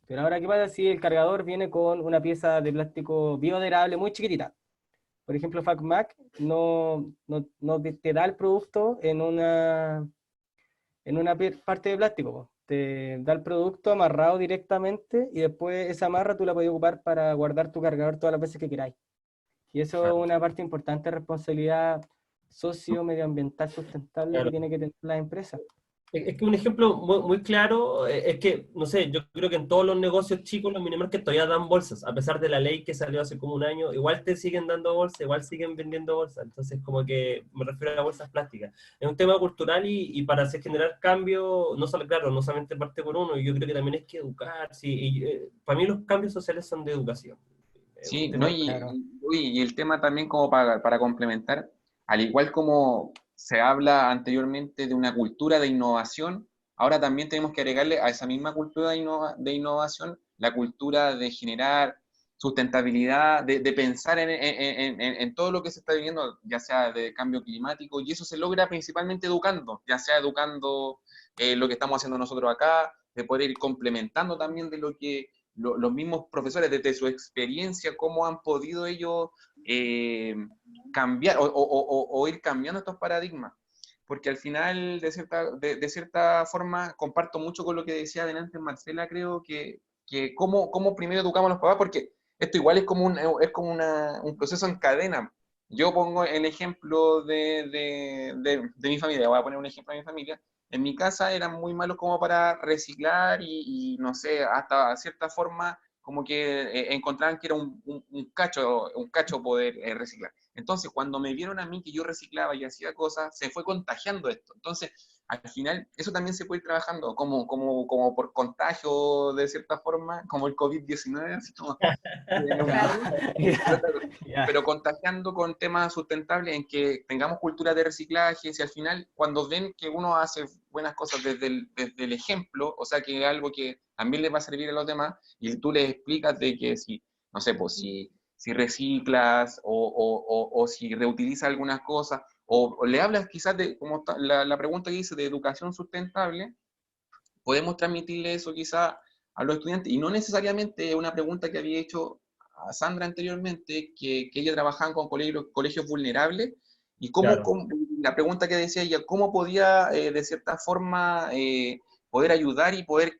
Pero ahora, ¿qué pasa si el cargador viene con una pieza de plástico biodegradable muy chiquitita? Por ejemplo, FacMac no te da el producto en una parte de plástico, po. Te da el producto amarrado directamente y después esa amarra tú la puedes ocupar para guardar tu cargador todas las veces que queráis. Y eso es una parte importante de responsabilidad socio-medioambiental sustentable que tiene que tener la empresa. Es que un ejemplo muy claro es que, no sé, yo creo que en todos los negocios chicos, los minimarkets todavía dan bolsas, a pesar de la ley que salió hace como un año, igual te siguen dando bolsas, igual siguen vendiendo bolsas, entonces como que me refiero a las bolsas plásticas. Es un tema cultural y para hacer generar cambio, no solamente parte por uno, yo creo que también hay que educar, sí, para mí los cambios sociales son de educación. Sí, no, y el tema también como para complementar, al igual como se habla anteriormente de una cultura de innovación, ahora también tenemos que agregarle a esa misma cultura de innovación la cultura de generar sustentabilidad, de pensar en todo lo que se está viviendo, ya sea de cambio climático, y eso se logra principalmente educando, ya sea educando lo que estamos haciendo nosotros acá, de poder ir complementando también de lo que los mismos profesores, desde su experiencia, cómo han podido ellos cambiar o ir cambiando estos paradigmas. Porque al final, de cierta forma, comparto mucho con lo que decía adelante Marcela, creo que cómo primero educamos a los papás, porque esto igual es como un proceso en cadena. Yo pongo el ejemplo de mi familia, voy a poner un ejemplo de mi familia. En mi casa eran muy malos como para reciclar y no sé, hasta cierta forma como que encontraban que era un cacho poder reciclar. Entonces, cuando me vieron a mí que yo reciclaba y hacía cosas, se fue contagiando esto. Entonces, al final, eso también se puede ir trabajando como por contagio, de cierta forma, como el COVID-19, así como, pero contagiando con temas sustentables en que tengamos cultura de reciclaje, y al final, cuando ven que uno hace buenas cosas desde el ejemplo, o sea, que es algo que también les va a servir a los demás, y tú les explicas de que si, no sé, pues si reciclas o si reutilizas algunas cosas, o le hablas quizás de, como la pregunta que hice, de educación sustentable, podemos transmitirle eso quizás a los estudiantes, y no necesariamente una pregunta que había hecho a Sandra anteriormente, que ella trabajaba con colegios vulnerables, y Claro. la pregunta que decía ella, cómo podía de cierta forma poder ayudar y poder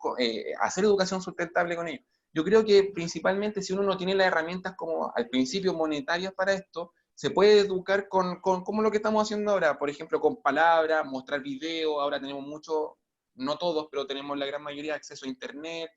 hacer educación sustentable con ellos. Yo creo que principalmente si uno no tiene las herramientas como al principio monetarias para esto, se puede educar con como lo que estamos haciendo ahora, por ejemplo, con palabras, mostrar videos, ahora tenemos mucho, no todos, pero tenemos la gran mayoría acceso a internet,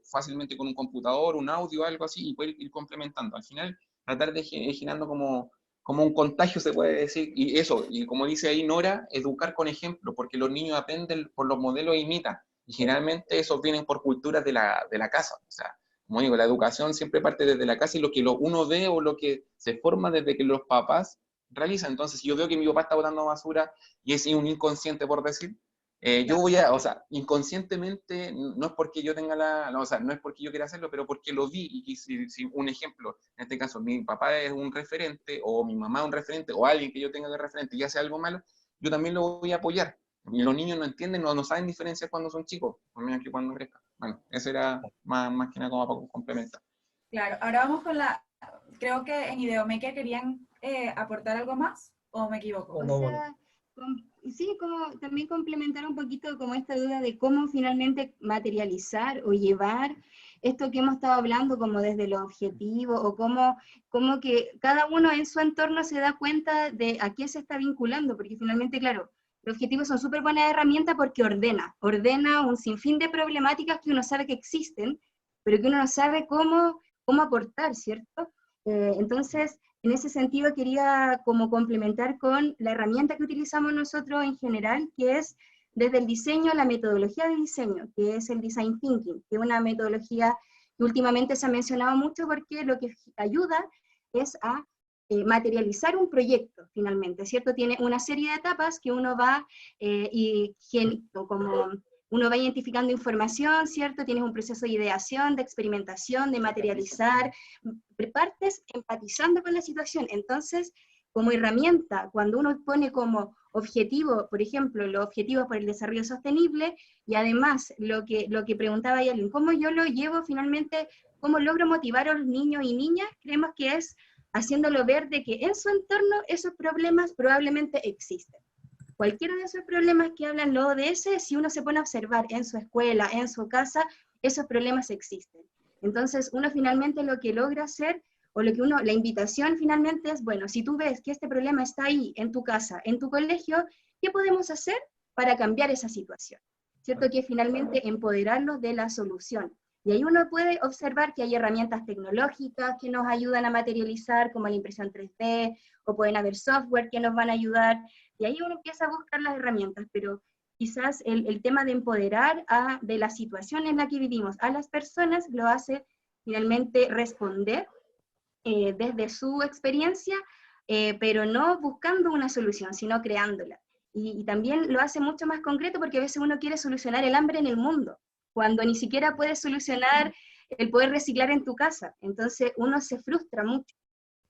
fácilmente con un computador, un audio, algo así, y poder ir complementando. Al final, tratar de generando como un contagio, se puede decir, y eso, y como dice ahí Nora, educar con ejemplo, porque los niños aprenden por los modelos e imitan, y generalmente esos vienen por culturas de la casa. O sea, como digo, la educación siempre parte desde la casa, y lo que uno ve o lo que se forma desde que los papás realizan. Entonces, si yo veo que mi papá está botando basura y es un inconsciente, por decir, yo voy o sea, inconscientemente, no es porque yo tenga o sea, no es porque yo quiera hacerlo, pero porque lo vi, y si un ejemplo, en este caso, mi papá es un referente, o mi mamá es un referente, o alguien que yo tenga de referente y hace algo malo, yo también lo voy a apoyar. Y los niños no entienden, no saben diferencias cuando son chicos, por menos que cuando crezcan. Bueno, eso era más que nada como para complementar. Claro, ahora vamos con creo que en Ideomaker querían aportar algo más, ¿o me equivoco? O sea, sí, como también complementar un poquito como esta duda de cómo finalmente materializar o llevar esto que hemos estado hablando como desde los objetivos, o cómo que cada uno en su entorno se da cuenta de a qué se está vinculando, porque finalmente, claro, los objetivos son súper buenas herramientas porque ordena un sinfín de problemáticas que uno sabe que existen, pero que uno no sabe cómo aportar, ¿cierto? Entonces, en ese sentido quería como complementar con la herramienta que utilizamos nosotros en general, que es desde el diseño, la metodología de diseño, que es el Design Thinking, que es una metodología que últimamente se ha mencionado mucho porque lo que ayuda es a materializar un proyecto finalmente, ¿cierto? Tiene una serie de etapas que uno va uno va identificando información, ¿cierto? Tienes un proceso de ideación, de experimentación, de materializar, partes empatizando con la situación. Entonces, como herramienta, cuando uno pone como objetivo, por ejemplo, los objetivos por el desarrollo sostenible, y además lo que preguntaba Yalin, ¿cómo yo lo llevo finalmente, cómo logro motivar a los niños y niñas? Creemos que es haciéndolo ver de que en su entorno esos problemas probablemente existen. Cualquiera de esos problemas que hablan los ODS, si uno se pone a observar en su escuela, en su casa, esos problemas existen. Entonces, uno finalmente lo que logra hacer, o la invitación finalmente es, bueno, si tú ves que este problema está ahí, en tu casa, en tu colegio, ¿qué podemos hacer para cambiar esa situación? ¿Cierto? Que finalmente empoderarlos de la solución. Y ahí uno puede observar que hay herramientas tecnológicas que nos ayudan a materializar, como la impresión 3D, o pueden haber software que nos van a ayudar, y ahí uno empieza a buscar las herramientas, pero quizás el tema de empoderar de la situación en la que vivimos a las personas lo hace finalmente responder desde su experiencia, pero no buscando una solución, sino creándola. Y también lo hace mucho más concreto porque a veces uno quiere solucionar el hambre en el mundo, cuando ni siquiera puedes solucionar el poder reciclar en tu casa. Entonces uno se frustra mucho,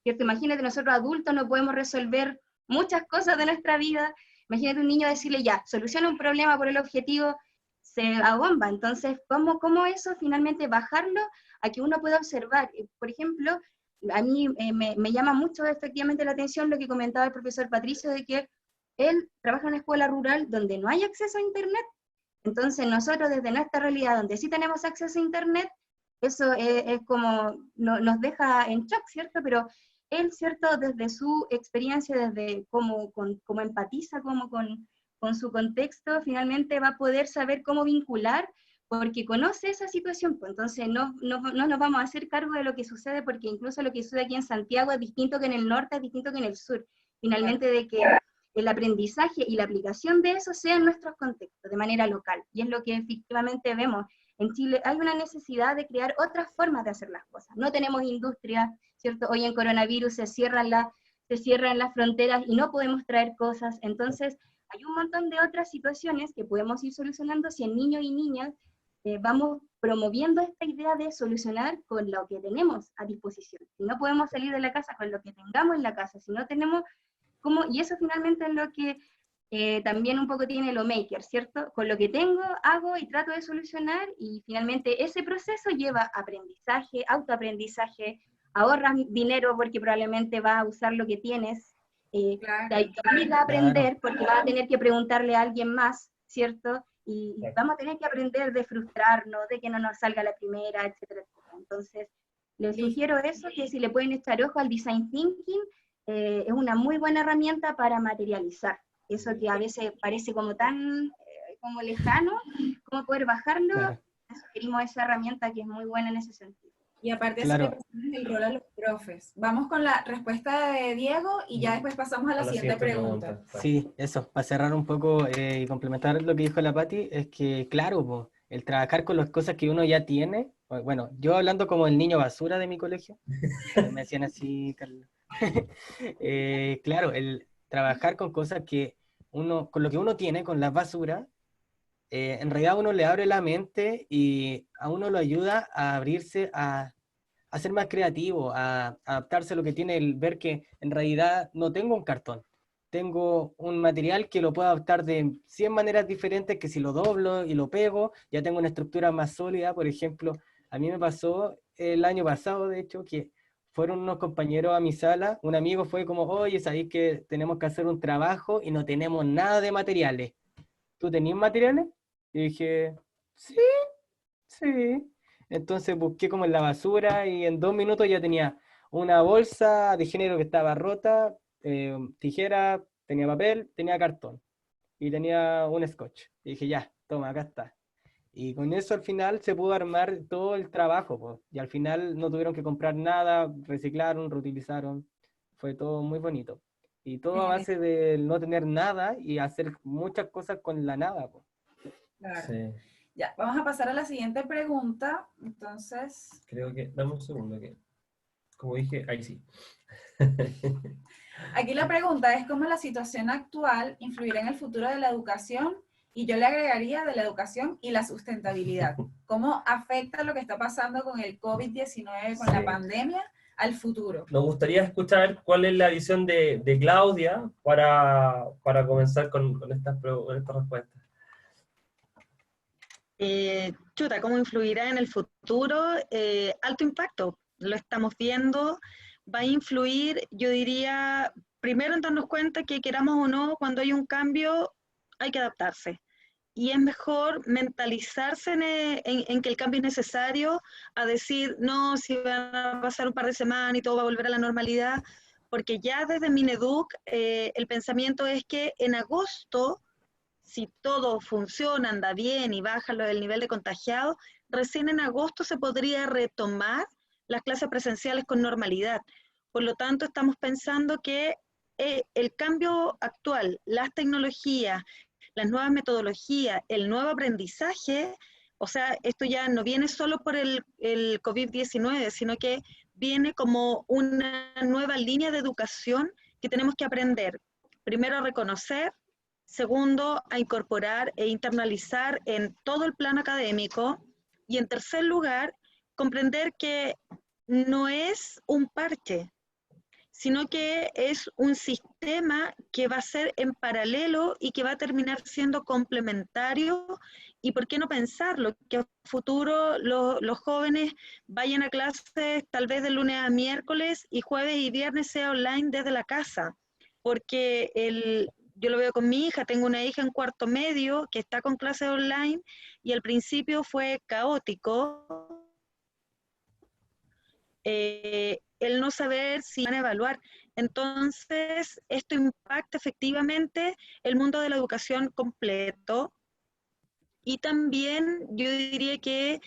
¿cierto? Imagínate, nosotros adultos no podemos resolver muchas cosas de nuestra vida. Imagínate un niño decirle, ya, soluciona un problema por el objetivo, se abomba. Entonces, ¿cómo eso finalmente bajarlo a que uno pueda observar? Por ejemplo, a mí me llama mucho efectivamente la atención lo que comentaba el profesor Patricio, de que él trabaja en una escuela rural donde no hay acceso a Internet. Entonces nosotros desde nuestra realidad, donde sí tenemos acceso a Internet, eso es como, nos deja en shock, ¿cierto? Pero él, ¿cierto? Desde su experiencia, desde cómo empatiza con su contexto, finalmente va a poder saber cómo vincular, porque conoce esa situación, pues entonces no nos vamos a hacer cargo de lo que sucede, porque incluso lo que sucede aquí en Santiago es distinto que en el norte, es distinto que en el sur. Finalmente, de que el aprendizaje y la aplicación de eso sea en nuestros contextos, de manera local, y es lo que efectivamente vemos. En Chile hay una necesidad de crear otras formas de hacer las cosas. No tenemos industria, ¿cierto? Hoy en coronavirus se cierran las fronteras y no podemos traer cosas. Entonces, hay un montón de otras situaciones que podemos ir solucionando si en niños y niñas vamos promoviendo esta idea de solucionar con lo que tenemos a disposición. Si no podemos salir de la casa con lo que tengamos en la casa, si no tenemos cómo, y eso finalmente es lo que también un poco tiene lo maker, ¿cierto? Con lo que tengo, hago y trato de solucionar, y finalmente ese proceso lleva aprendizaje, autoaprendizaje, ahorras dinero porque probablemente vas a usar lo que tienes, te obliga a aprender porque vas a tener que preguntarle a alguien más, ¿cierto? Y vamos a tener que aprender de frustrarnos, de que no nos salga la primera, etcétera, etcétera. Entonces, les sugiero eso, que si le pueden echar ojo al design thinking, es una muy buena herramienta para materializar. Eso que a veces parece como tan como lejano, como poder bajarlo, Claro. sugerimos esa herramienta que es muy buena en ese sentido. Y aparte Claro. eso le pasamos el rol a los profes. Vamos con la respuesta de Diego y ya después pasamos a la siguiente pregunta. Sí, eso, para cerrar un poco y complementar lo que dijo la Pati, es que claro, po, el trabajar con las cosas que uno ya tiene, bueno, yo hablando como el niño basura de mi colegio, me decían así, Carlos. Claro, el trabajar con cosas que uno, con lo que uno tiene, con las basuras, en realidad a uno le abre la mente y a uno lo ayuda a abrirse a ser más creativo, a adaptarse a lo que tiene, el ver que en realidad no tengo un cartón, tengo un material que lo puedo adaptar de 100 maneras diferentes, que si lo doblo y lo pego, ya tengo una estructura más sólida. Por ejemplo, a mí me pasó el año pasado, de hecho, que fueron unos compañeros a mi sala, un amigo fue como, oye, sabéis que tenemos que hacer un trabajo y no tenemos nada de materiales. ¿Tú tenías materiales? Y dije, sí. Entonces busqué como en la basura y en 2 minutos ya tenía una bolsa de género que estaba rota, tijera, tenía papel, tenía cartón y tenía un scotch. Y dije, ya, toma, acá está. Y con eso al final se pudo armar todo el trabajo, po. Y al final no tuvieron que comprar nada, reciclaron, reutilizaron. Fue todo muy bonito. Y todo a base de no tener nada y hacer muchas cosas con la nada, po. Claro. Sí. Ya, vamos a pasar a la siguiente pregunta. Entonces, Creo que, dame un segundo, que como dije, ahí sí. aquí la pregunta es cómo la situación actual influirá en el futuro de la educación, y yo le agregaría de la educación y la sustentabilidad. ¿Cómo afecta lo que está pasando con el COVID-19, con la pandemia, al futuro? Nos gustaría escuchar cuál es la visión de Claudia para comenzar con estas respuestas. ¿Cómo influirá en el futuro? Alto impacto, lo estamos viendo, va a influir, yo diría, primero en darnos cuenta que queramos o no, cuando hay un cambio hay que adaptarse. Y es mejor mentalizarse en que el cambio es necesario, a decir, no, si van a pasar un par de semanas y todo va a volver a la normalidad, porque ya desde Mineduc el pensamiento es que en agosto, si todo funciona, anda bien y baja el nivel de contagiados, recién en agosto se podría retomar las clases presenciales con normalidad. Por lo tanto, estamos pensando que el cambio actual, las tecnologías, las nuevas metodologías, el nuevo aprendizaje, o sea, esto ya no viene solo por el COVID-19, sino que viene como una nueva línea de educación que tenemos que aprender, primero a reconocer, segundo, a incorporar e internalizar en todo el plano académico, y en tercer lugar, comprender que no es un parche, sino que es un sistema que va a ser en paralelo y que va a terminar siendo complementario. Y por qué no pensarlo, que a futuro los jóvenes vayan a clases tal vez de lunes a miércoles y jueves y viernes sea online desde la casa, porque yo lo veo con mi hija, tengo una hija en cuarto medio que está con clases online y al principio fue caótico el no saber si van a evaluar. Entonces, esto impacta efectivamente el mundo de la educación completo y también yo diría que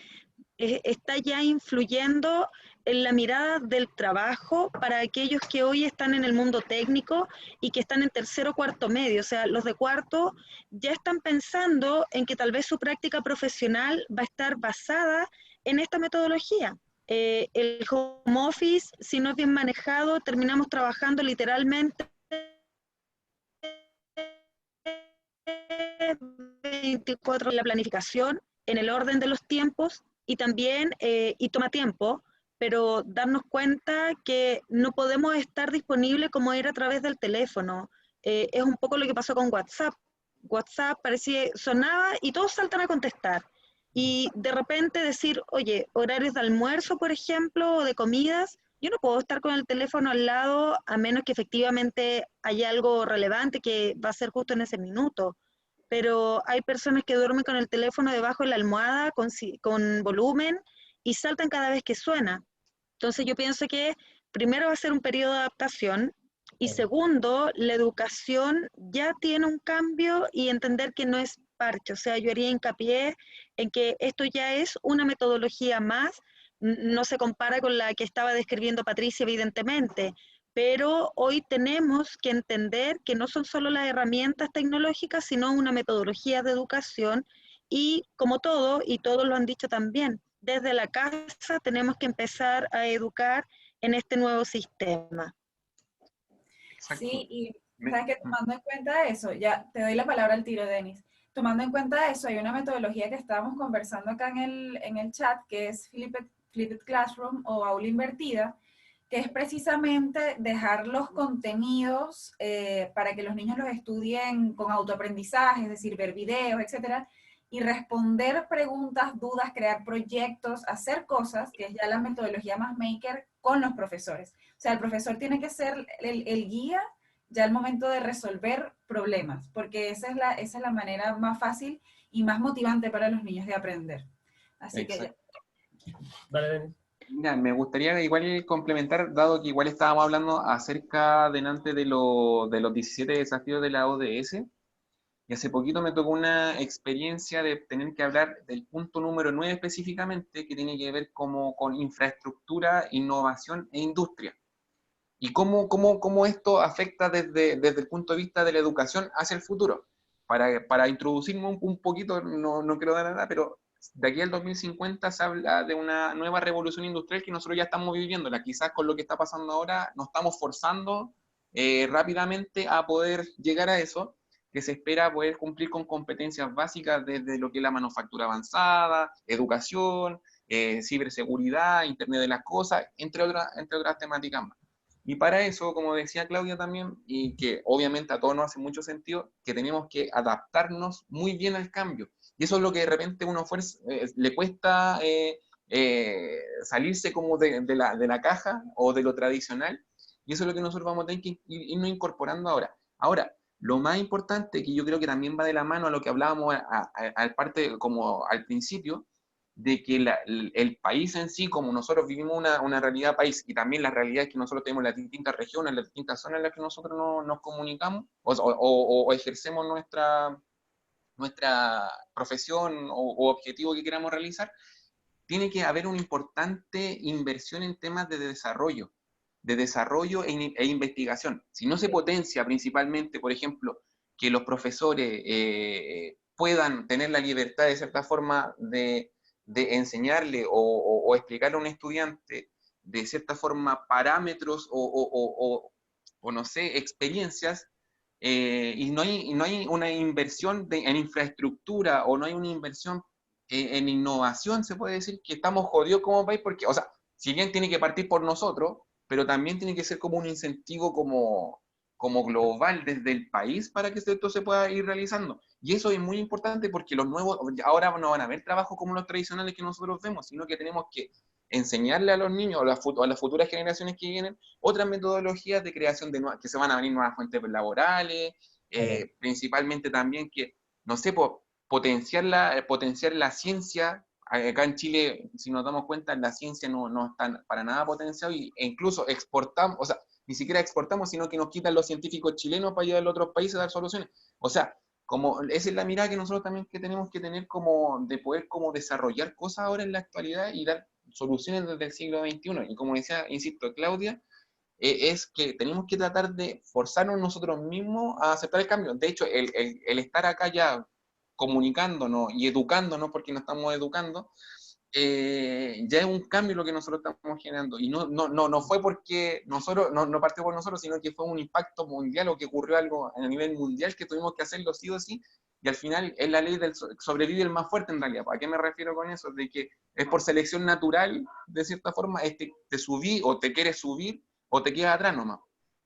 está ya influyendo en la mirada del trabajo para aquellos que hoy están en el mundo técnico y que están en tercero o cuarto medio. O sea, los de cuarto ya están pensando en que tal vez su práctica profesional va a estar basada en esta metodología. El home office, si no es bien manejado, terminamos trabajando literalmente 24 en la planificación, en el orden de los tiempos y también, y toma tiempo, pero darnos cuenta que no podemos estar disponibles como era a través del teléfono. Es un poco lo que pasó con WhatsApp. WhatsApp parecía, sonaba y todos saltan a contestar. Y de repente decir, oye, horarios de almuerzo, por ejemplo, o de comidas, yo no puedo estar con el teléfono al lado a menos que efectivamente haya algo relevante que va a ser justo en ese minuto. Pero hay personas que duermen con el teléfono debajo de la almohada con volumen y saltan cada vez que suena. Entonces yo pienso que primero va a ser un periodo de adaptación y segundo, la educación ya tiene un cambio y entender que no es parche. O sea, yo haría hincapié en que esto ya es una metodología más, no se compara con la que estaba describiendo Patricia evidentemente, pero hoy tenemos que entender que no son solo las herramientas tecnológicas, sino una metodología de educación y como todo, y todos lo han dicho también, desde la casa tenemos que empezar a educar en este nuevo sistema. Exacto. Sí, y sabes que tomando en cuenta eso, ya te doy la palabra al tiro, Denis. Tomando en cuenta eso, hay una metodología que estábamos conversando acá en el chat, que es Flipped Classroom o aula invertida, que es precisamente dejar los contenidos para que los niños los estudien con autoaprendizaje, es decir, ver videos, etcétera, y responder preguntas, dudas, crear proyectos, hacer cosas, que es ya la metodología más maker con los profesores. O sea, el profesor tiene que ser el guía ya al momento de resolver problemas, porque esa es la manera más fácil y más motivante para los niños de aprender. Así Exacto. que ya. Dale, Denis. Mira, me gustaría igual complementar, dado que igual estábamos hablando acerca delante de los 17 desafíos de la ODS, y hace poquito me tocó una experiencia de tener que hablar del punto número 9 específicamente, que tiene que ver con infraestructura, innovación e industria. Y cómo esto afecta desde el punto de vista de la educación hacia el futuro. Para introducirme un poquito, no quiero dar nada, pero de aquí al 2050 se habla de una nueva revolución industrial que nosotros ya estamos viviéndola. Quizás con lo que está pasando ahora nos estamos forzando rápidamente a poder llegar a eso, que se espera poder cumplir con competencias básicas desde lo que es la manufactura avanzada, educación, ciberseguridad, Internet de las cosas, entre otras temáticas más. Y para eso, como decía Claudia también, y que obviamente a todos nos hace mucho sentido, que tenemos que adaptarnos muy bien al cambio. Y eso es lo que de repente uno le cuesta salirse como de la caja o de lo tradicional. Y eso es lo que nosotros vamos a tener que irnos incorporando ahora. Ahora, lo más importante, que yo creo que también va de la mano a lo que hablábamos al parte como al principio, de que el país en sí, como nosotros vivimos una realidad país y también la realidad es que nosotros tenemos las distintas regiones, las distintas zonas en las que nosotros nos comunicamos o ejercemos nuestra profesión o objetivo que queramos realizar, tiene que haber una importante inversión en temas de desarrollo e investigación. Si no se potencia principalmente, por ejemplo, que los profesores puedan tener la libertad de cierta forma de enseñarle o explicarle a un estudiante de cierta forma parámetros o no sé, experiencias, y no hay una inversión en infraestructura o no hay una inversión en innovación, se puede decir que estamos jodidos como país porque, o sea, si bien tiene que partir por nosotros, pero también tiene que ser como un incentivo como global desde el país para que esto se pueda ir realizando. Y eso es muy importante porque los nuevos, ahora no van a haber trabajos como los tradicionales que nosotros vemos, sino que tenemos que enseñarle a los niños, a las futuras generaciones que vienen, otras metodologías de creación de nuevas, que se van a venir nuevas fuentes laborales, principalmente también que, no sé, potenciar la ciencia. Acá en Chile, si nos damos cuenta, la ciencia no está para nada potenciada e incluso exportamos, o sea, ni siquiera exportamos, sino que nos quitan los científicos chilenos para llevar a otros países a dar soluciones. O sea, como esa es la mirada que nosotros también que tenemos que tener como de poder como desarrollar cosas ahora en la actualidad y dar soluciones desde el siglo XXI. Y como decía, insisto, Claudia, es que tenemos que tratar de forzarnos nosotros mismos a aceptar el cambio. De hecho, el estar acá ya comunicándonos y educándonos, porque nos estamos educando, ya es un cambio lo que nosotros estamos generando. Y no fue porque nosotros, no partió por nosotros, sino que fue un impacto mundial o que ocurrió algo a nivel mundial que tuvimos que hacerlo sí o sí. Y al final es la ley del sobrevive el más fuerte en realidad. ¿A qué me refiero con eso? De que es por selección natural, de cierta forma, te subí o te quieres subir o te quedas atrás nomás.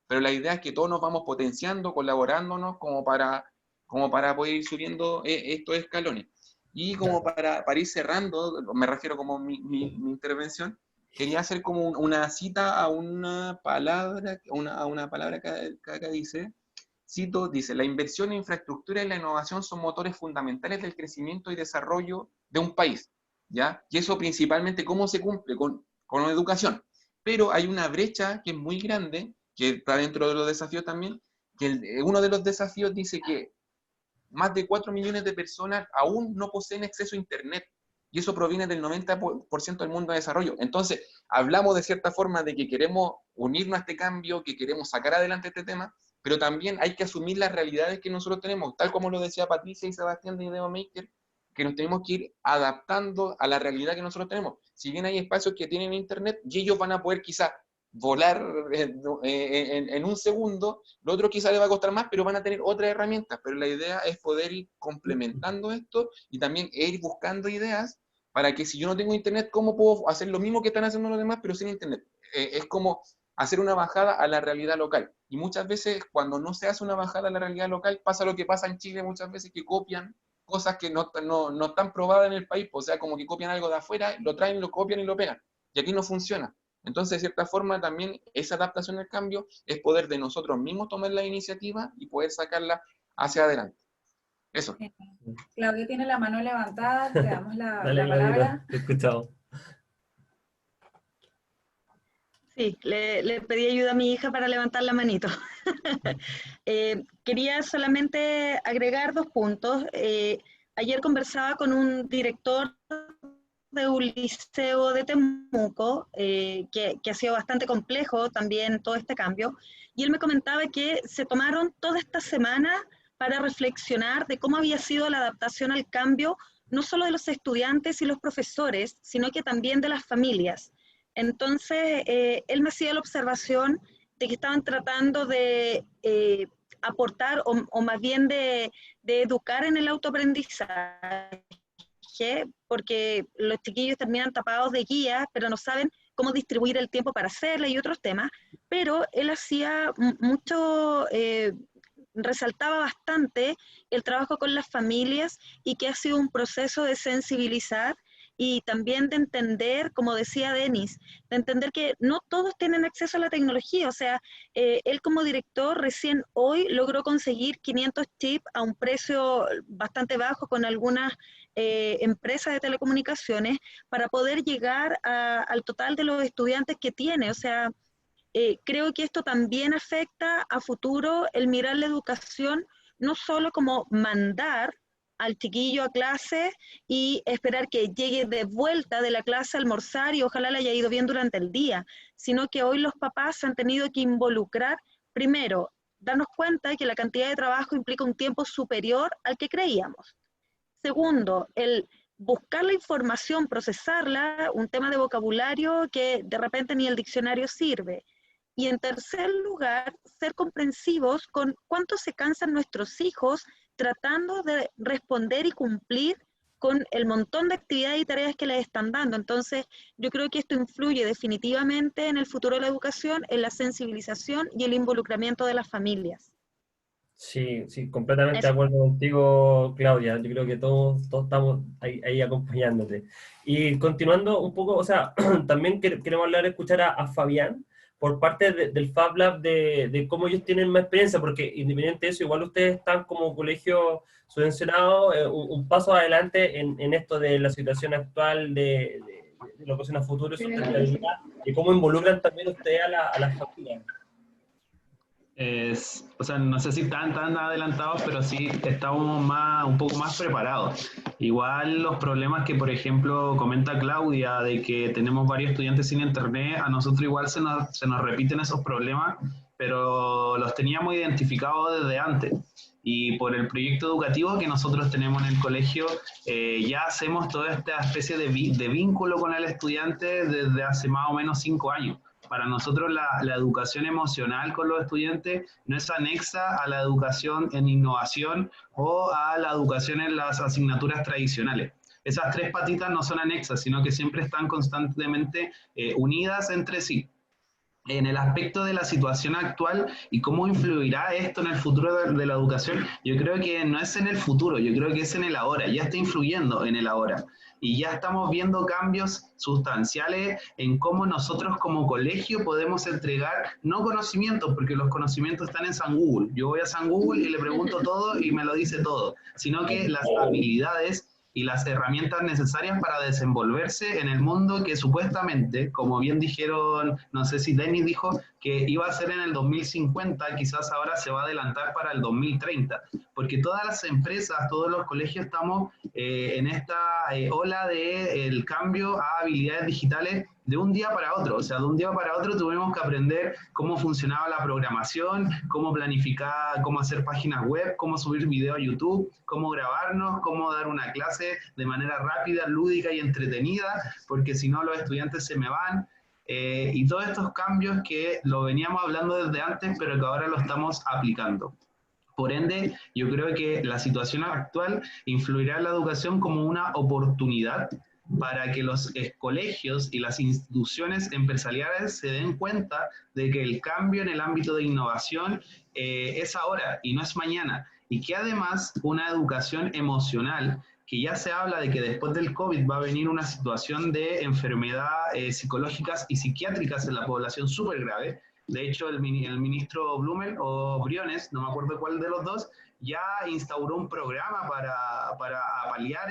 Pero la idea es que todos nos vamos potenciando, colaborándonos como para poder ir subiendo estos escalones. Y como para ir cerrando, me refiero como mi intervención, quería hacer como una cita a una palabra, que acá dice, cito, dice, la inversión en infraestructura y la innovación son motores fundamentales del crecimiento y desarrollo de un país, ¿ya? Y eso principalmente, ¿cómo se cumple? Con la educación. Pero hay una brecha que es muy grande, que está dentro de los desafíos también, que uno de los desafíos dice que más de 4 millones de personas aún no poseen acceso a Internet. Y eso proviene del 90% del mundo de desarrollo. Entonces, hablamos de cierta forma de que queremos unirnos a este cambio, que queremos sacar adelante este tema, pero también hay que asumir las realidades que nosotros tenemos, tal como lo decía Patricia y Sebastián de IdeoMaker, que nos tenemos que ir adaptando a la realidad que nosotros tenemos. Si bien hay espacios que tienen Internet, y ellos van a poder quizás volar en un segundo, lo otro quizá le va a costar más, pero van a tener otras herramientas, pero la idea es poder ir complementando esto y también ir buscando ideas para que si yo no tengo internet, ¿cómo puedo hacer lo mismo que están haciendo los demás, pero sin internet? Es como hacer una bajada a la realidad local. Y muchas veces cuando no se hace una bajada a la realidad local, pasa lo que pasa en Chile muchas veces, que copian cosas que no están probadas en el país, o sea, como que copian algo de afuera, lo traen, lo copian y lo pegan. Y aquí no funciona. Entonces, de cierta forma, también esa adaptación al cambio es poder de nosotros mismos tomar la iniciativa y poder sacarla hacia adelante. Eso. Claudia tiene la mano levantada, te damos la Dale, palabra. te he escuchado. Sí, le pedí ayuda a mi hija para levantar la manito. Quería solamente agregar 2 puntos. Ayer conversaba con un director de un liceo de Temuco, que ha sido bastante complejo también todo este cambio, y él me comentaba que se tomaron toda esta semana para reflexionar de cómo había sido la adaptación al cambio, no solo de los estudiantes y los profesores, sino que también de las familias. Entonces, él me hacía la observación de que estaban tratando de aportar, o más bien de educar en el autoaprendizaje, porque los chiquillos terminan tapados de guías, pero no saben cómo distribuir el tiempo para hacerla y otros temas, pero él hacía mucho, resaltaba bastante el trabajo con las familias y que ha sido un proceso de sensibilizar y también de entender, como decía Denis, de entender que no todos tienen acceso a la tecnología. O sea, él como director recién hoy logró conseguir 500 chips a un precio bastante bajo con algunas empresas de telecomunicaciones para poder llegar al total de los estudiantes que tiene. O sea, creo que esto también afecta a futuro el mirar la educación, no solo como mandar al chiquillo a clase y esperar que llegue de vuelta de la clase a almorzar y ojalá le haya ido bien durante el día, sino que hoy los papás se han tenido que involucrar, primero, darnos cuenta de que la cantidad de trabajo implica un tiempo superior al que creíamos. Segundo, el buscar la información, procesarla, un tema de vocabulario que de repente ni el diccionario sirve. Y en tercer lugar, ser comprensivos con cuánto se cansan nuestros hijos tratando de responder y cumplir con el montón de actividades y tareas que les están dando. Entonces, yo creo que esto influye definitivamente en el futuro de la educación, en la sensibilización y el involucramiento de las familias. Sí, sí, completamente de Eso. acuerdo contigo, Claudia. Yo creo que todos estamos ahí acompañándote. Y continuando un poco, o sea, también queremos escuchar a Fabián por parte del Fab Lab de cómo ellos tienen más experiencia, porque independiente de eso, igual ustedes están como colegio subvencionado un paso adelante en esto de la situación actual de la educación a futuro y sustentabilidad, y cómo involucran también ustedes a las familias. O sea, no sé si tan adelantados, pero sí estamos un poco más preparados. Igual los problemas que, por ejemplo, comenta Claudia, de que tenemos varios estudiantes sin internet, a nosotros igual se nos repiten esos problemas, pero los teníamos identificados desde antes. Y por el proyecto educativo que nosotros tenemos en el colegio, ya hacemos toda esta especie de vínculo con el estudiante desde hace más o menos 5 años. Para nosotros la educación emocional con los estudiantes no es anexa a la educación en innovación o a la educación en las asignaturas tradicionales. Esas tres patitas no son anexas, sino que siempre están constantemente unidas entre sí. En el aspecto de la situación actual y cómo influirá esto en el futuro de la educación, yo creo que no es en el futuro, yo creo que es en el ahora, ya está influyendo en el ahora. Y ya estamos viendo cambios sustanciales en cómo nosotros como colegio podemos entregar, no conocimientos, porque los conocimientos están en San Google. Yo voy a San Google y le pregunto todo y me lo dice todo, sino que las habilidades y las herramientas necesarias para desenvolverse en el mundo que supuestamente, como bien dijeron, no sé si Denis dijo, que iba a ser en el 2050, quizás ahora se va a adelantar para el 2030, porque todas las empresas, todos los colegios estamos en esta ola del cambio a habilidades digitales de un día para otro. O sea, de un día para otro tuvimos que aprender cómo funcionaba la programación, cómo planificar, cómo hacer páginas web, cómo subir video a YouTube, cómo grabarnos, cómo dar una clase de manera rápida, lúdica y entretenida, porque si no los estudiantes se me van. Y todos estos cambios que lo veníamos hablando desde antes, pero que ahora lo estamos aplicando. Por ende, yo creo que la situación actual influirá en la educación como una oportunidad para que los colegios y las instituciones empresariales se den cuenta de que el cambio en el ámbito de innovación es ahora y no es mañana. Y que además una educación emocional, que ya se habla de que después del COVID va a venir una situación de enfermedades psicológicas y psiquiátricas en la población súper grave. De hecho, el ministro Blumel o Briones, no me acuerdo cuál de los dos, ya instauró un programa para paliar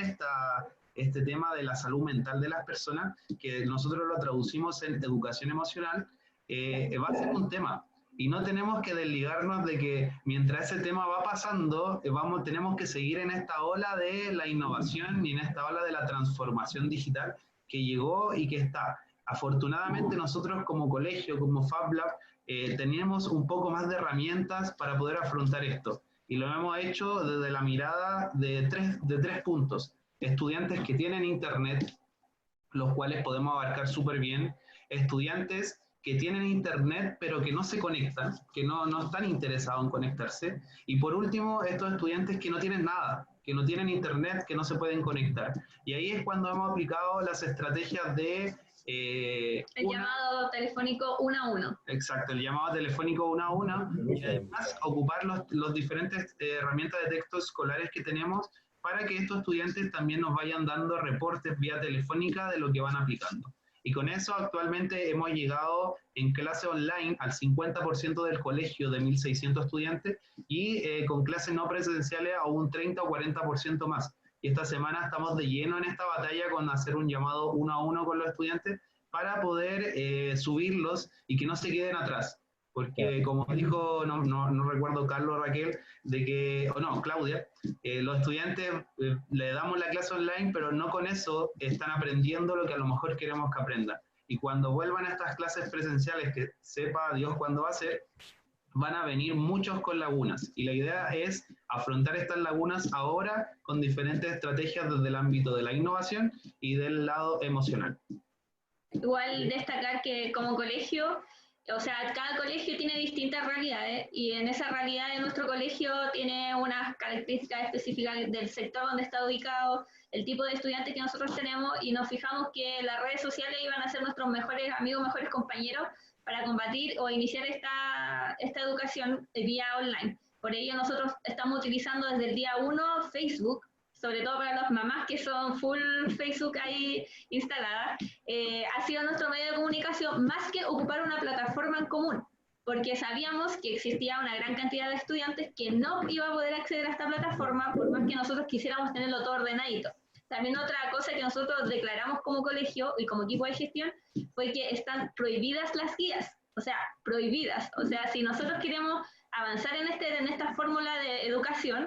este tema de la salud mental de las personas, que nosotros lo traducimos en educación emocional. Va a ser un tema. Y no tenemos que desligarnos de que mientras ese tema va pasando, tenemos que seguir en esta ola de la innovación y en esta ola de la transformación digital que llegó y que está. Afortunadamente nosotros como colegio, como Fab Lab, teníamos un poco más de herramientas para poder afrontar esto. Y lo hemos hecho desde la mirada de tres puntos. Estudiantes que tienen internet, los cuales podemos abarcar súper bien. Estudiantes que tienen internet pero que no se conectan, que no están interesados en conectarse. Y por último, estos estudiantes que no tienen nada, que no tienen internet, que no se pueden conectar. Y ahí es cuando hemos aplicado las estrategias de... el llamado telefónico 1 a 1. Exacto, el llamado telefónico 1 a 1. Y además ocupar los diferentes herramientas de texto escolares que tenemos para que estos estudiantes también nos vayan dando reportes vía telefónica de lo que van aplicando. Y con eso actualmente hemos llegado en clase online al 50% del colegio de 1.600 estudiantes y con clases no presenciales a un 30 o 40% más. Y esta semana estamos de lleno en esta batalla con hacer un llamado 1 a 1 con los estudiantes para poder subirlos y que no se queden atrás. Porque como dijo, no recuerdo Carlos o Raquel, Claudia, los estudiantes le damos la clase online, pero no con eso están aprendiendo lo que a lo mejor queremos que aprendan. Y cuando vuelvan a estas clases presenciales, que sepa Dios cuándo va a ser, van a venir muchos con lagunas. Y la idea es afrontar estas lagunas ahora con diferentes estrategias desde el ámbito de la innovación y del lado emocional. Igual destacar que como colegio o sea, cada colegio tiene distintas realidades y en esa realidad de nuestro colegio tiene unas características específicas del sector donde está ubicado, el tipo de estudiantes que nosotros tenemos y nos fijamos que las redes sociales iban a ser nuestros mejores amigos, mejores compañeros para combatir o iniciar esta educación vía online. Por ello nosotros estamos utilizando desde el día 1 Facebook, sobre todo para las mamás que son full Facebook ahí instaladas, ha sido nuestro medio de comunicación más que ocupar una plataforma en común, porque sabíamos que existía una gran cantidad de estudiantes que no iba a poder acceder a esta plataforma por más que nosotros quisiéramos tenerlo todo ordenadito. También otra cosa que nosotros declaramos como colegio y como equipo de gestión fue que están prohibidas las guías, o sea, prohibidas. O sea, si nosotros queremos avanzar en esta fórmula de educación,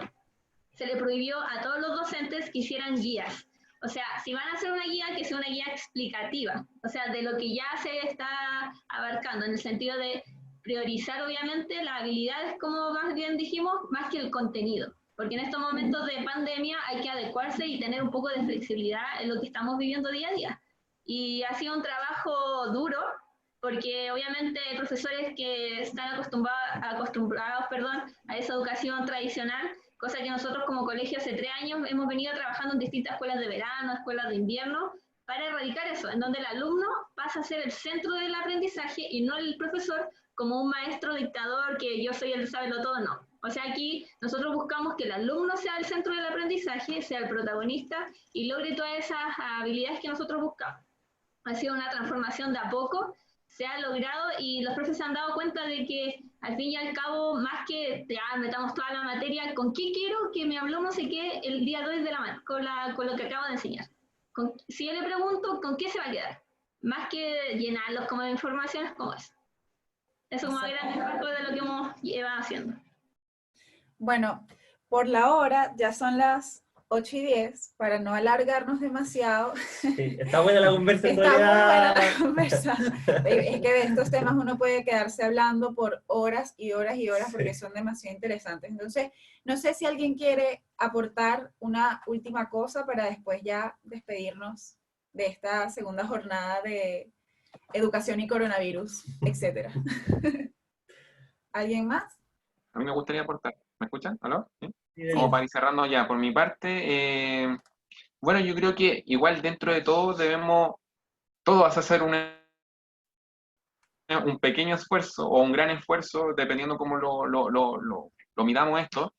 se le prohibió a todos los docentes que hicieran guías. O sea, si van a hacer una guía, que sea una guía explicativa, o sea, de lo que ya se está abarcando, en el sentido de priorizar, obviamente, las habilidades, como más bien dijimos, más que el contenido. Porque en estos momentos de pandemia hay que adecuarse y tener un poco de flexibilidad en lo que estamos viviendo día a día. Y ha sido un trabajo duro, porque obviamente hay profesores que están acostumbrados a esa educación tradicional, cosa que nosotros como colegio hace 3 años hemos venido trabajando en distintas escuelas de verano, escuelas de invierno, para erradicar eso, en donde el alumno pasa a ser el centro del aprendizaje y no el profesor como un maestro dictador que yo soy el sábelo todo, no. O sea, aquí nosotros buscamos que el alumno sea el centro del aprendizaje, sea el protagonista y logre todas esas habilidades que nosotros buscamos. Ha sido una transformación de a poco, se ha logrado y los profes se han dado cuenta de que al fin y al cabo, más que ya metamos toda la materia, ¿con qué quiero que mi alumno se quede el día 2 de la mañana con lo que acabo de enseñar? Si yo le pregunto, ¿con qué se va a quedar? Más que llenarlos como de informaciones como eso. Eso como grandes rasgos de lo que hemos llevado haciendo. Bueno, por la hora ya son las 8:10, para no alargarnos demasiado. Sí, está buena la conversa en Está muy buena realidad. la conversa. Es que de estos temas uno puede quedarse hablando por horas y horas y horas porque son demasiado interesantes. Entonces, no sé si alguien quiere aportar una última cosa para después ya despedirnos de esta segunda jornada de educación y coronavirus, etcétera. ¿Alguien más? A mí me gustaría aportar. ¿Me escuchan? ¿Aló? ¿Sí? Sí. Como para ir cerrando ya, por mi parte, bueno, yo creo que igual dentro de todo debemos todos hacer un pequeño esfuerzo o un gran esfuerzo, dependiendo cómo lo midamos esto,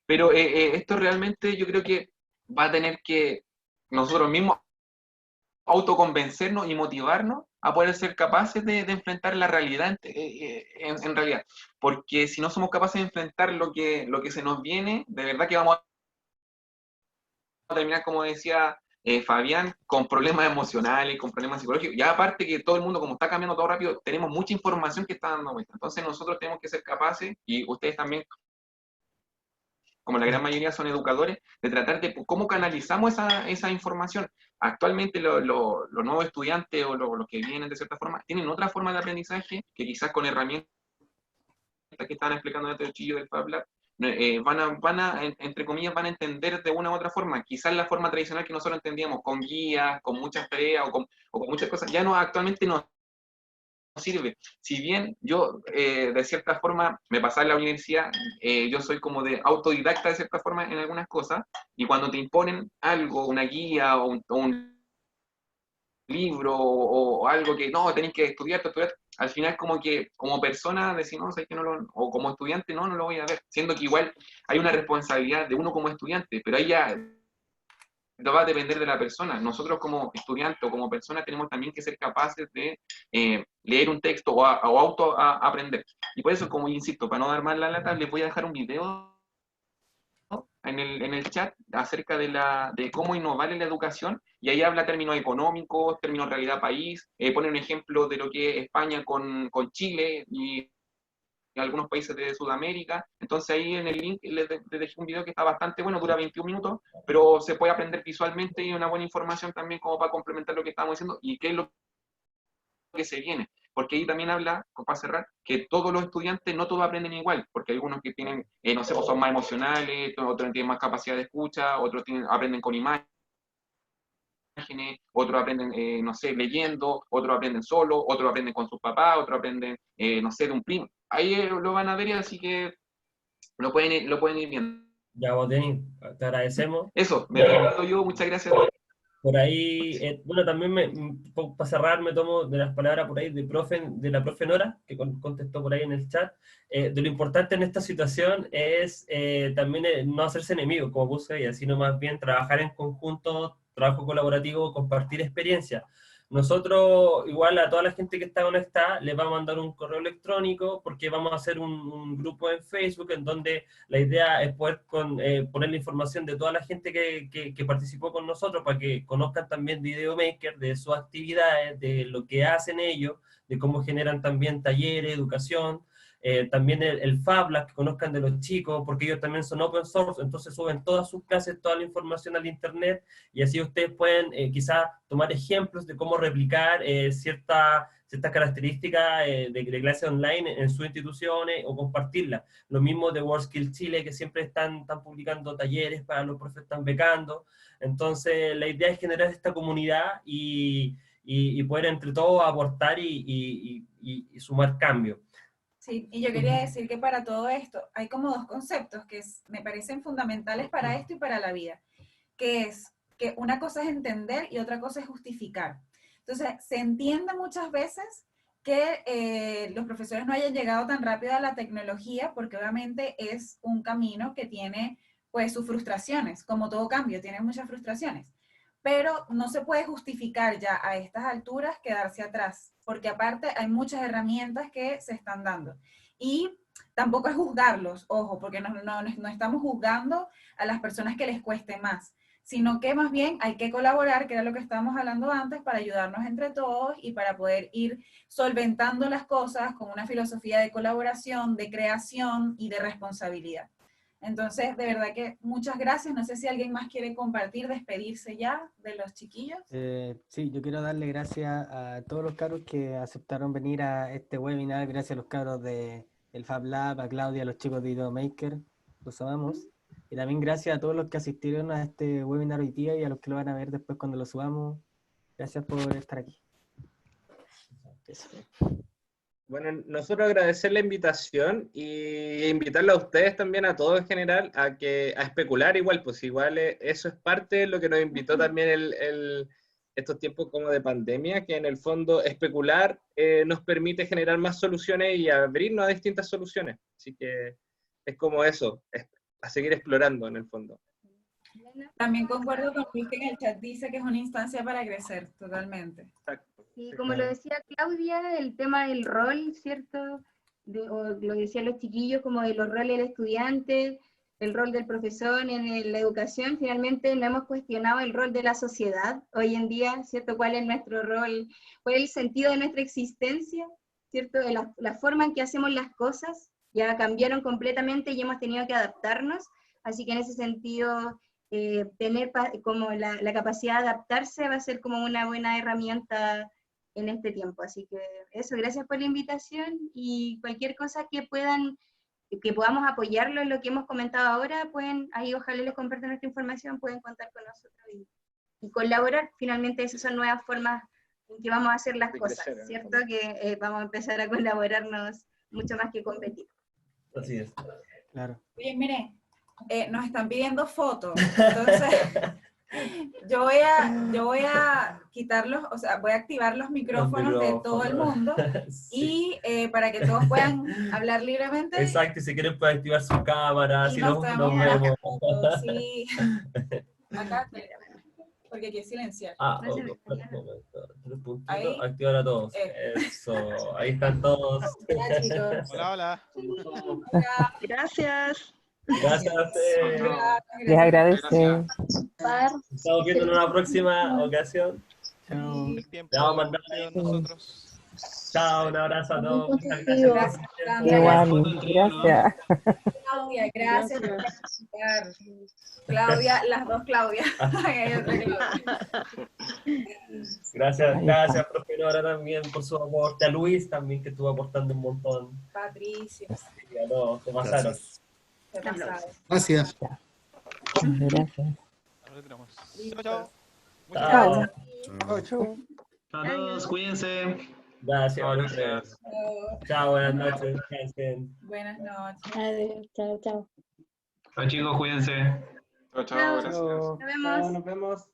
pero esto realmente yo creo que va a tener que nosotros mismos autoconvencernos y motivarnos a poder ser capaces de enfrentar la realidad en realidad, porque si no somos capaces de enfrentar lo que se nos viene, de verdad que vamos a terminar, como decía Fabián, con problemas emocionales, con problemas psicológicos, ya aparte que todo el mundo, como está cambiando todo rápido, tenemos mucha información que está dando vuelta, entonces nosotros tenemos que ser capaces, y ustedes también, como la gran mayoría son educadores, de tratar de cómo canalizamos esa información. Actualmente los nuevos estudiantes o los que vienen de cierta forma, tienen otra forma de aprendizaje que quizás con herramientas que estaban explicando antes el Chillo del Fab Lab, entre comillas, van a entender de una u otra forma. Quizás la forma tradicional que nosotros entendíamos, con guías, con muchas tareas o con muchas cosas, ya no actualmente no sirve. Si bien yo, de cierta forma, me pasaba en la universidad, yo soy como de autodidacta de cierta forma en algunas cosas, y cuando te imponen algo, una guía o un libro o algo que no, tenéis que estudiar, al final como que como persona decimos que no o como estudiante no lo voy a ver, siendo que igual hay una responsabilidad de uno como estudiante, pero ahí ya no va a depender de la persona. Nosotros como estudiantes o como personas tenemos también que ser capaces de leer un texto o auto aprender. Y por eso, como insisto, para no dar más la lata, les voy a dejar un video en el chat acerca de cómo innovar en la educación, y ahí habla términos económicos, términos realidad país, pone un ejemplo de lo que es España con Chile y algunos países de Sudamérica. Entonces ahí en el link les dejé un video que está bastante bueno, dura 21 minutos, pero se puede aprender visualmente y una buena información también como para complementar lo que estamos diciendo y qué es lo que se viene. Porque ahí también habla, para cerrar, que todos los estudiantes no todos aprenden igual, porque hay algunos que tienen, no sé, pues son más emocionales, otros tienen más capacidad de escucha, otros aprenden con imágenes. imágenes, otros aprenden, no sé, leyendo, otros aprenden solo, otros aprenden con sus papás, otros aprenden, no sé, de un primo. Ahí lo van a ver, así que lo pueden ir viendo. Ya, vos, Denis, te agradecemos. Eso, me despido yo, muchas gracias. Por ahí, bueno, también para cerrar me tomo de las palabras por ahí de la profe Nora, que contestó por ahí en el chat, de lo importante en esta situación es también no hacerse enemigos, como puse ella, sino más bien trabajar en conjunto, trabajo colaborativo, compartir experiencias. Nosotros, igual a toda la gente que está conectada, les vamos a mandar un correo electrónico porque vamos a hacer un grupo en Facebook en donde la idea es poder poner la información de toda la gente que participó con nosotros para que conozcan también Videomaker, de sus actividades, de lo que hacen ellos, de cómo generan también talleres, educación, también el Fab Lab, que conozcan de los chicos, porque ellos también son open source, entonces suben todas sus clases, toda la información al internet, y así ustedes pueden quizás tomar ejemplos de cómo replicar ciertas características de clase online en sus instituciones o compartirlas. Lo mismo de WorldSkills Chile, que siempre están publicando talleres para los profes, están becando. Entonces, la idea es generar esta comunidad y poder entre todos aportar y sumar cambio. Sí, y yo quería decir que para todo esto hay como dos conceptos que me parecen fundamentales para esto y para la vida, que es que una cosa es entender y otra cosa es justificar. Entonces, se entiende muchas veces que los profesores no hayan llegado tan rápido a la tecnología porque obviamente es un camino que tiene pues sus frustraciones, como todo cambio, tiene muchas frustraciones. Pero no se puede justificar ya a estas alturas quedarse atrás, porque aparte hay muchas herramientas que se están dando. Y tampoco es juzgarlos, ojo, porque no estamos juzgando a las personas que les cueste más, sino que más bien hay que colaborar, que era lo que estábamos hablando antes, para ayudarnos entre todos y para poder ir solventando las cosas con una filosofía de colaboración, de creación y de responsabilidad. Entonces, de verdad que muchas gracias. No sé si alguien más quiere compartir, despedirse ya de los chiquillos. Sí, yo quiero darle gracias a todos los cabros que aceptaron venir a este webinar. Gracias a los cabros del Fab Lab, a Claudia, a los chicos de Videomaker. Los amamos. Y también gracias a todos los que asistieron a este webinar hoy día y a los que lo van a ver después cuando lo subamos. Gracias por estar aquí. Eso. Bueno, nosotros agradecer la invitación y invitarle a ustedes también, a todos en general, a especular igual, pues igual eso es parte de lo que nos invitó también estos tiempos como de pandemia, que en el fondo especular nos permite generar más soluciones y abrirnos a distintas soluciones. Así que es como eso, a seguir explorando en el fondo. También concuerdo con Luis que en el chat dice que es una instancia para crecer, totalmente. Exacto. Sí, como lo decía Claudia, el tema del rol, ¿cierto? O lo decían los chiquillos, como de los roles del estudiante, el rol del profesor en la educación, finalmente no hemos cuestionado el rol de la sociedad hoy en día, ¿cierto? ¿Cuál es nuestro rol? ¿Cuál es el sentido de nuestra existencia? ¿Cierto? La forma en que hacemos las cosas ya cambiaron completamente y hemos tenido que adaptarnos, así que en ese sentido tener como la capacidad de adaptarse va a ser como una buena herramienta en este tiempo. Así que eso, gracias por la invitación y cualquier cosa que podamos apoyarlo en lo que hemos comentado ahora, pueden, ahí ojalá les compartan nuestra información, pueden contar con nosotros y colaborar. Finalmente esas son nuevas formas en que vamos a hacer las cosas, ¿cierto? Que vamos a empezar a colaborarnos mucho más que competir. Así es. Claro. Oye, miren, nos están pidiendo fotos, entonces yo voy a quitarlos, o sea, voy a activar los micrófonos de todo el mundo Sí. y para que todos puedan hablar libremente. Exacto, y si quieren pueden activar su cámara, Y si nos no, tomamos nos las vemos. fotos, sí. Acá, porque aquí es silenciar. Un momento. Tres puntitos, Ahí. activar a todos. Eso, ahí están todos. Hola, chicos. Hola. Hola. Gracias. Gracias a ustedes. Les agradece. Nos estamos viendo en una próxima ocasión. Chao. El tiempo Le vamos a mandar nosotros. Chao, un abrazo a todos. Muchas gracias. Igual, gracias. Claudia, gracias por participar. Claudia, las dos Claudia. Hay otra Claudia. Gracias, profe Nora, también por su aporte. A Luis también, que estuvo aportando un montón. Patricia. Y a todos, se pasaron. Se pasaron. Gracias. Gracias. Ahora tenemos. Chao, chao. Chao. Chao. Chao a todos, cuídense. Gracias. Gracias. Chao, buenas noches. Descansen. Buenas noches. Adiós. Chao, chao. Chao chicos, cuídense. Chao, chao, Chao. gracias. Nos vemos. Nos vemos.